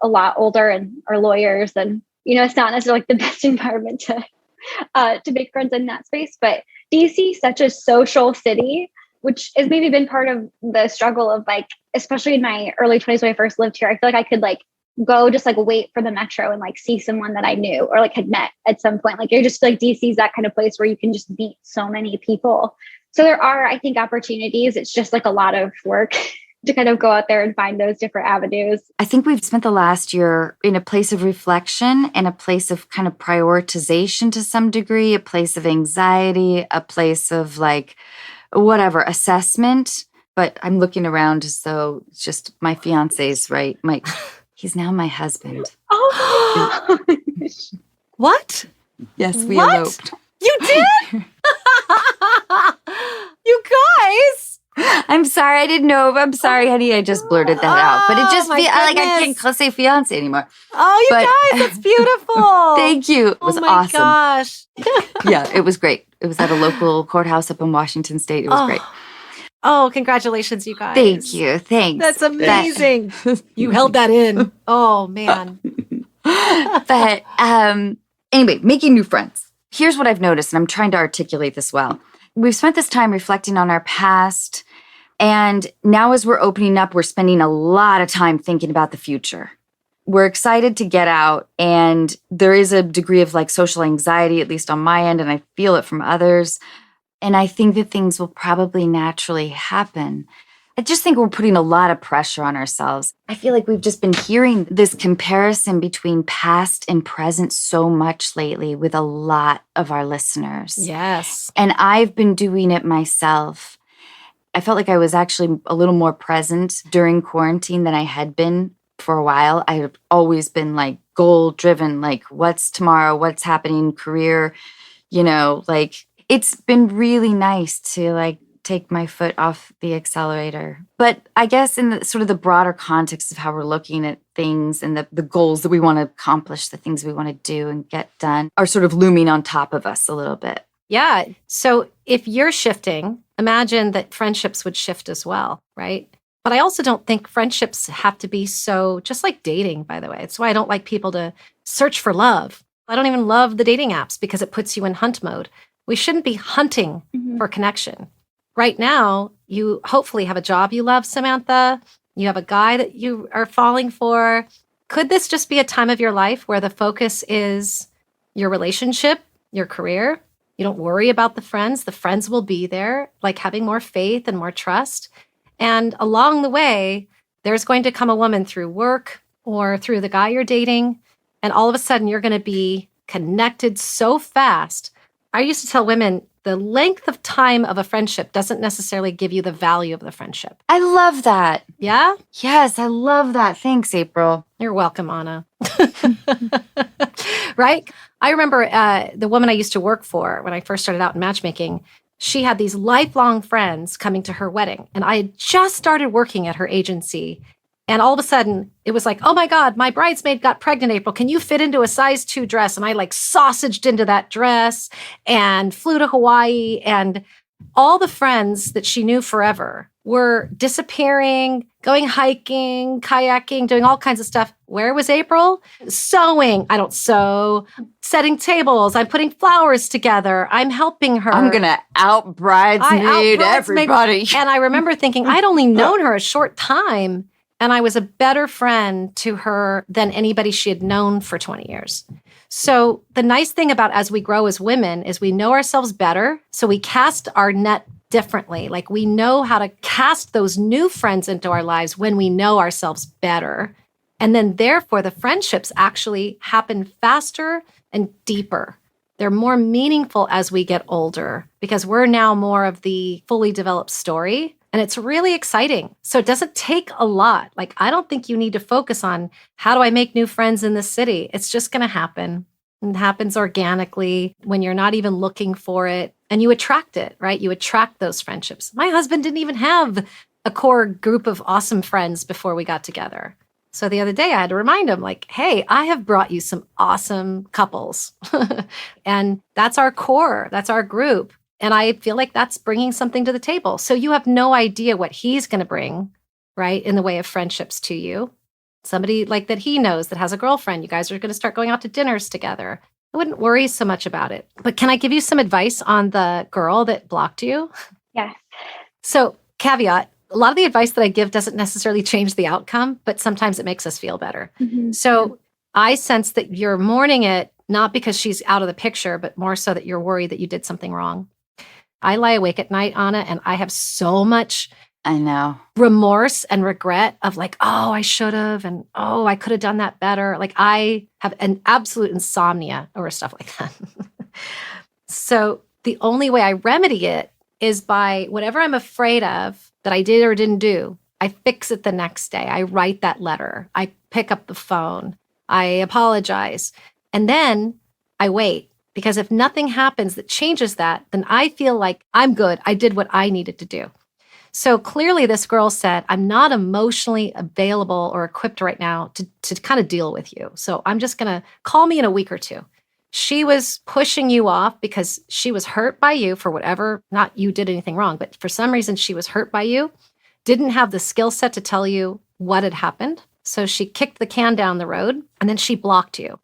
a lot older and are lawyers. And, it's not necessarily like the best environment to make friends in that space. But DC is such a social city, which has maybe been part of the struggle of like, especially in my early 20s when I first lived here, I feel like I could like go just like wait for the metro and like see someone that I knew or like had met at some point. Like you're just like DC is that kind of place where you can just meet so many people. So there are, I think, opportunities. It's just like a lot of work to kind of go out there and find those different avenues. I think we've spent the last year in a place of reflection and a place of kind of prioritization to some degree, a place of anxiety, a place of like whatever, assessment. But I'm looking around as though it's just my fiance's, right? He's now my husband. Oh my gosh. What? Yes, we What? eloped. You did? You guys? I'm sorry. I didn't know. I'm sorry, honey. I just blurted that out. But it just my feels like I goodness. can't say fiance anymore. Oh, you But- guys, that's beautiful. Thank you. It was oh my awesome. gosh. Yeah, it was great. It was at a local courthouse up in Washington State. It was great. Oh, congratulations, you guys. Thank you. Thanks. That's amazing. You held that in. Oh, man. But anyway, making new friends. Here's what I've noticed, and I'm trying to articulate this well. We've spent this time reflecting on our past, and now as we're opening up, we're spending a lot of time thinking about the future. We're excited to get out, and there is a degree of like social anxiety, at least on my end, and I feel it from others. And I think that things will probably naturally happen. I just think we're putting a lot of pressure on ourselves. I feel like we've just been hearing this comparison between past and present so much lately with a lot of our listeners. Yes. And I've been doing it myself. I felt like I was actually a little more present during quarantine than I had been for a while. I have always been like goal driven, like what's tomorrow, what's happening, career, like it's been really nice to like take my foot off the accelerator. But I guess in the sort of the broader context of how we're looking at things and the goals that we want to accomplish, the things we want to do and get done are sort of looming on top of us a little bit. Yeah. So if you're shifting, imagine that friendships would shift as well, right? But I also don't think friendships have to be so, just like dating, by the way. It's why I don't like people to search for love. I don't even love the dating apps because it puts you in hunt mode. We shouldn't be hunting for connection. Right now, you hopefully have a job you love, Samantha. You have a guy that you are falling for. Could this just be a time of your life where the focus is your relationship, your career? You don't worry about the friends. The friends will be there, like having more faith and more trust. And along the way, there's going to come a woman through work or through the guy you're dating. And all of a sudden, you're going to be connected so fast. I used to tell women, the length of time of a friendship doesn't necessarily give you the value of the friendship. I love that. Yeah? Yes, I love that. Thanks, April. You're welcome, Anna. Right? I remember the woman I used to work for when I first started out in matchmaking, she had these lifelong friends coming to her wedding. And I had just started working at her agency. And all of a sudden, it was like, oh my God, my bridesmaid got pregnant, April. Can you fit into a size 2 dress? And I like sausaged into that dress and flew to Hawaii. And all the friends that she knew forever were disappearing, going hiking, kayaking, doing all kinds of stuff. Where was April? Sewing. I don't sew. Setting tables. I'm putting flowers together. I'm helping her. I'm going to out bridesmaid everybody. And I remember thinking, I'd only known her a short time. And I was a better friend to her than anybody she had known for 20 years. So the nice thing about as we grow as women is we know ourselves better. So we cast our net differently. Like we know how to cast those new friends into our lives when we know ourselves better. And then therefore the friendships actually happen faster and deeper. They're more meaningful as we get older because we're now more of the fully developed story. And it's really exciting. So it doesn't take a lot. Like, I don't think you need to focus on how do I make new friends in this city? It's just going to happen. It happens organically when you're not even looking for it. And you attract it, right? You attract those friendships. My husband didn't even have a core group of awesome friends before we got together. So the other day I had to remind him like, hey, I have brought you some awesome couples. And that's our core. That's our group. And I feel like that's bringing something to the table. So you have no idea what he's going to bring, right, in the way of friendships to you. Somebody like that he knows that has a girlfriend. You guys are going to start going out to dinners together. I wouldn't worry so much about it. But can I give you some advice on the girl that blocked you? Yes. So caveat, a lot of the advice that I give doesn't necessarily change the outcome, but sometimes it makes us feel better. Mm-hmm. So I sense that you're mourning it, not because she's out of the picture, but more so that you're worried that you did something wrong. I lie awake at night, Anna, and I have so much remorse and regret of like, oh, I should have, and oh, I could have done that better. Like I have an absolute insomnia over stuff like that. So the only way I remedy it is by whatever I'm afraid of that I did or didn't do, I fix it the next day. I write that letter. I pick up the phone. I apologize. And then I wait. Because if nothing happens that changes that, then I feel like I'm good. I did what I needed to do. So clearly this girl said, I'm not emotionally available or equipped right now to kind of deal with you. So I'm just going to call me in a week or two. She was pushing you off because she was hurt by you for whatever, not you did anything wrong, but for some reason she was hurt by you, didn't have the skill set to tell you what had happened. So she kicked the can down the road and then she blocked you.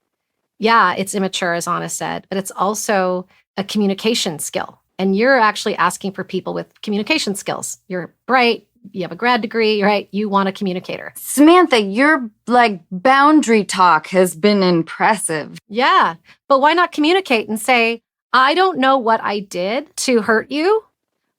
Yeah, it's immature, as Anna said, but it's also a communication skill. And you're actually asking for people with communication skills. You're bright, you have a grad degree, right? You want a communicator. Samantha, your boundary talk has been impressive. Yeah, but why not communicate and say, I don't know what I did to hurt you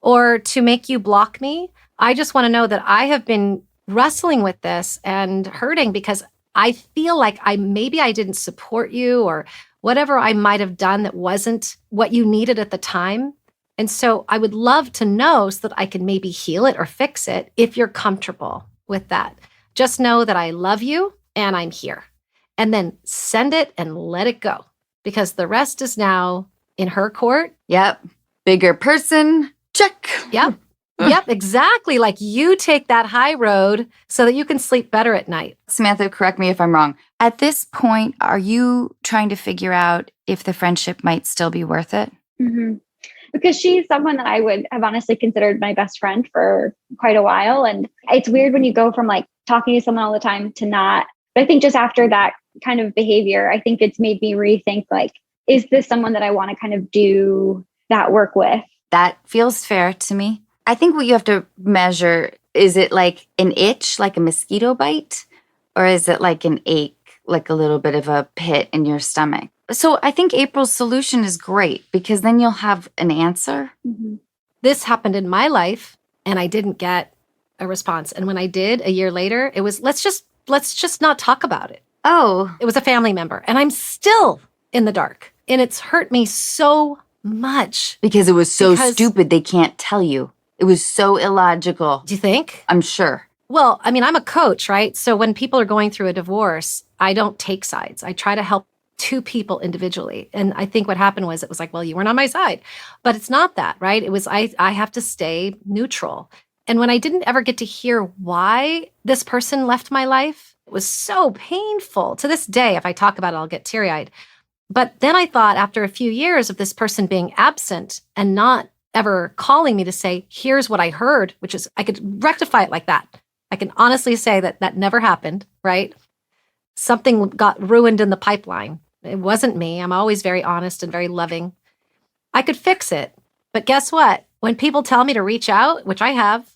or to make you block me. I just want to know that I have been wrestling with this and hurting because I feel like maybe I didn't support you or whatever I might have done that wasn't what you needed at the time. And so I would love to know so that I can maybe heal it or fix it if you're comfortable with that. Just know that I love you and I'm here. And then send it and let it go because the rest is now in her court. Yep. Bigger person. Check. Yep. Yep, exactly. Like you take that high road so that you can sleep better at night. Samantha, correct me if I'm wrong. At this point, are you trying to figure out if the friendship might still be worth it? Mm-hmm. Because she's someone that I would have honestly considered my best friend for quite a while. And it's weird when you go from talking to someone all the time to not. But I think just after that kind of behavior, I think it's made me rethink, is this someone that I want to kind of do that work with? That feels fair to me. I think what you have to measure, is it like an itch, like a mosquito bite? Or is it like an ache, like a little bit of a pit in your stomach? So I think April's solution is great because then you'll have an answer. Mm-hmm. This happened in my life and I didn't get a response. And when I did a year later, it was, let's just not talk about it. Oh. It was a family member and I'm still in the dark. And it's hurt me so much. Because it was so stupid they can't tell you. It was so illogical. Do you think? I'm sure. Well, I mean, I'm a coach, right? So when people are going through a divorce, I don't take sides. I try to help two people individually. And I think what happened was it was like, well, you weren't on my side. But it's not that, right? It was I have to stay neutral. And when I didn't ever get to hear why this person left my life, it was so painful. To this day, if I talk about it, I'll get teary-eyed. But then I thought after a few years of this person being absent and not ever calling me to say, here's what I heard, which is I could rectify it like that. I can honestly say that never happened, right? Something got ruined in the pipeline. It wasn't me. I'm always very honest and very loving. I could fix it. But guess what? When people tell me to reach out, which I have,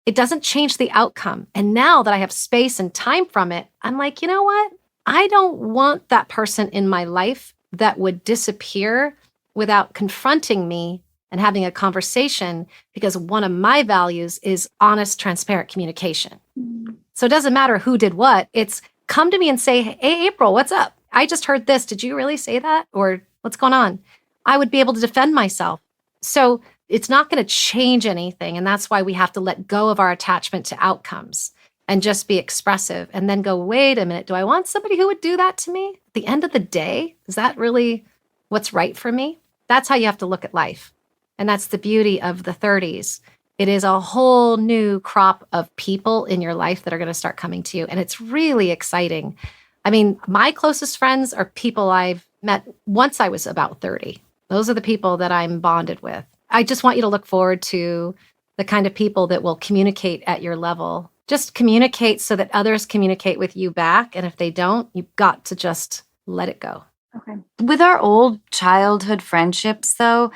it doesn't change the outcome. And now that I have space and time from it, I'm like, you know what? I don't want that person in my life that would disappear without confronting me and having a conversation, because one of my values is honest, transparent communication. Mm-hmm. So it doesn't matter who did what. It's come to me and say, hey, April, what's up? I just heard this. Did you really say that? Or what's going on? I would be able to defend myself. So it's not going to change anything. And that's why we have to let go of our attachment to outcomes and just be expressive and then go, wait a minute, do I want somebody who would do that to me? At the end of the day, is that really what's right for me? That's how you have to look at life. And that's the beauty of the 30s. It is a whole new crop of people in your life that are going to start coming to you. And it's really exciting. I mean, my closest friends are people I've met once I was about 30. Those are the people that I'm bonded with. I just want you to look forward to the kind of people that will communicate at your level. Just communicate so that others communicate with you back. And if they don't, you've got to just let it go. Okay. With our old childhood friendships, though,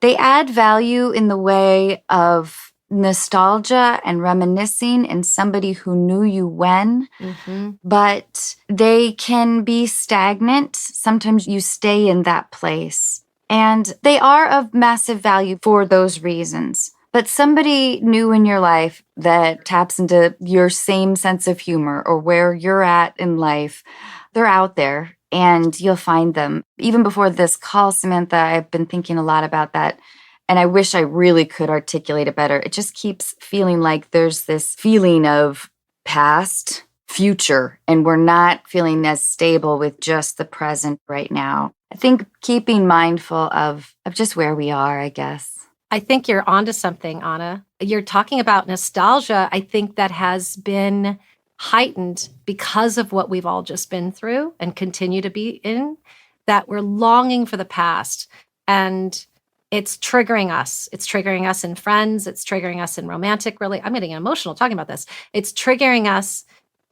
they add value in the way of nostalgia and reminiscing and somebody who knew you when, but they can be stagnant. Sometimes you stay in that place. And they are of massive value for those reasons. But somebody new in your life that taps into your same sense of humor or where you're at in life, they're out there and you'll find them. Even before this call, Samantha, I've been thinking a lot about that. And I wish I really could articulate it better. It just keeps feeling like there's this feeling of past, future, and we're not feeling as stable with just the present right now. I think keeping mindful of just where we are, I guess. I think you're onto something, Anna. You're talking about nostalgia. I think that has been heightened because of what we've all just been through and continue to be in, that we're longing for the past. And it's triggering us. It's triggering us in friends. It's triggering us in romantic, really. I'm getting emotional talking about this. It's triggering us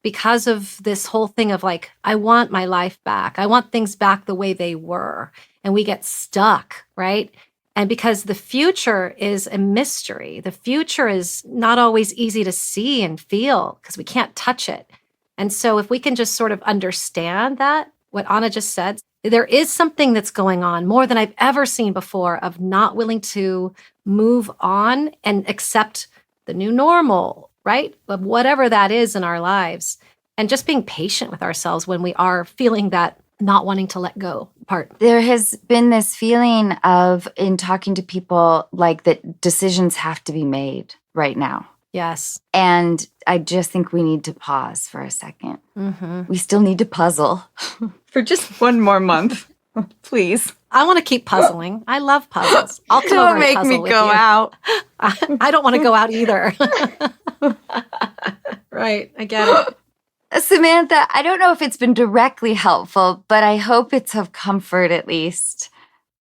because of this whole thing of like, I want my life back. I want things back the way they were. And we get stuck, right? And because the future is a mystery, the future is not always easy to see and feel because we can't touch it. And so if we can just sort of understand that, what Anna just said, there is something that's going on more than I've ever seen before of not willing to move on and accept the new normal, right? Of whatever that is in our lives. And just being patient with ourselves when we are feeling that not wanting to let go part. There has been this feeling of, in talking to people, like that decisions have to be made right now. Yes. And I just think we need to pause for a second. Mm-hmm. We still need to puzzle for just one more month, please. I want to keep puzzling. I love puzzles. I'll come over Don't and make puzzle me with go you. out. I don't want to go out either. Right. I get it. Samantha, I don't know if it's been directly helpful, but I hope it's of comfort at least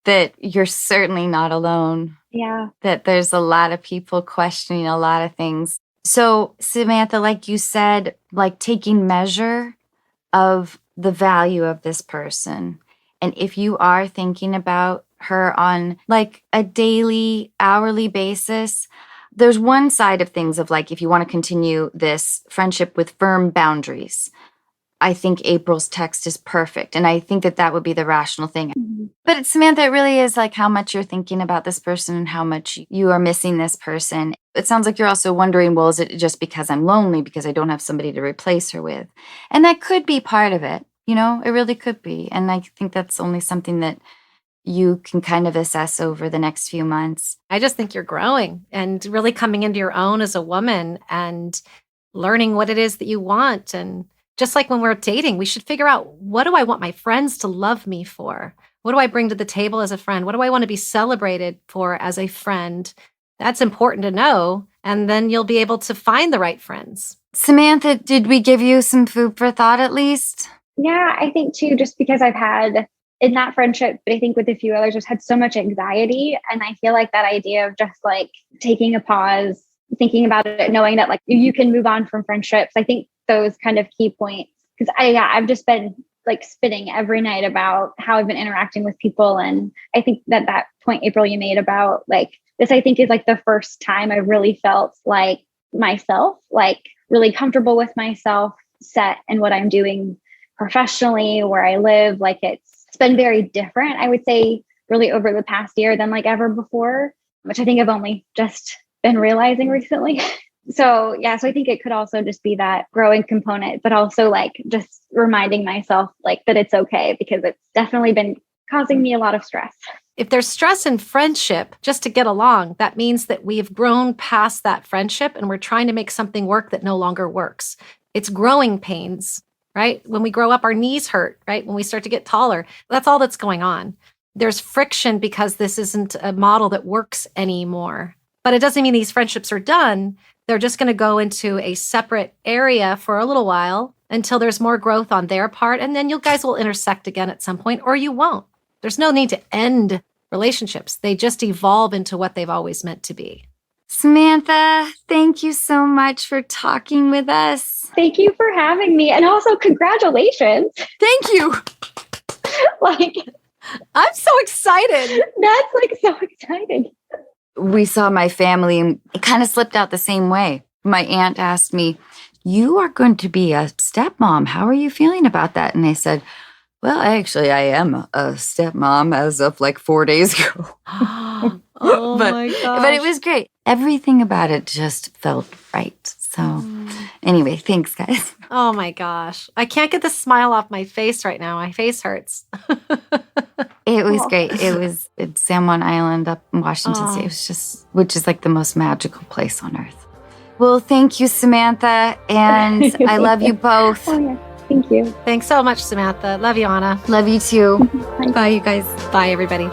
that you're certainly not alone. Yeah. That there's a lot of people questioning a lot of things. So, Samantha, like you said, like taking measure of the value of this person. And if you are thinking about her on like a daily, hourly basis, there's one side of things of like, if you want to continue this friendship with firm boundaries, I think April's text is perfect. And I think that that would be the rational thing. Mm-hmm. But Samantha, it really is like how much you're thinking about this person and how much you are missing this person. It sounds like you're also wondering, well, is it just because I'm lonely because I don't have somebody to replace her with? And that could be part of it. You know, it really could be. And I think that's only something that you can kind of assess over the next few months. I just think you're growing and really coming into your own as a woman and learning what it is that you want. And just like when we're dating, we should figure out, what do I want my friends to love me for? What do I bring to the table as a friend? What do I want to be celebrated for as a friend? That's important to know. And then you'll be able to find the right friends. Samantha, did we give you some food for thought at least? Yeah, I think too, just because I've had in that friendship, but I think with a few others, just had so much anxiety. And I feel like that idea of just like taking a pause, thinking about it, knowing that like you can move on from friendships. I think those kind of key points, because I've just been like spinning every night about how I've been interacting with people. And I think that point, April, you made about like this, I think is like the first time I really felt like myself, like really comfortable with myself, set in what I'm doing professionally, where I live. Like it's been very different, I would say, really over the past year than like ever before, which I think I've only just been realizing recently. So I think it could also just be that growing component, but also like just reminding myself like that it's okay, because it's definitely been causing me a lot of stress. If there's stress in friendship just to get along, that means that we've grown past that friendship and we're trying to make something work that no longer works. It's growing pains, right? When we grow up, our knees hurt, right? When we start to get taller, that's all that's going on. There's friction because this isn't a model that works anymore. But it doesn't mean these friendships are done. They're just going to go into a separate area for a little while until there's more growth on their part. And then you guys will intersect again at some point, or you won't. There's no need to end relationships. They just evolve into what they've always meant to be. Samantha, thank you so much for talking with us. Thank you for having me. And also congratulations. Thank you. Like, I'm so excited. that's like so exciting. We saw my family and it kind of slipped out the same way. My aunt asked me, "You are going to be a stepmom. How are you feeling about that?" And I said, "Well, actually, I am a stepmom as of like 4 days ago." Oh my gosh. But it was great. Everything about it just felt right. So anyway, thanks, guys. Oh my gosh. I can't get the smile off my face right now. My face hurts. It was great. It was at San Juan Island up in Washington State. It was just, which is like the most magical place on earth. Well, thank you, Samantha. And I love you both. Oh, yeah. Thank you. Thanks so much, Samantha. Love you, Anna. Love you too. Bye. Bye, you guys. Bye, everybody.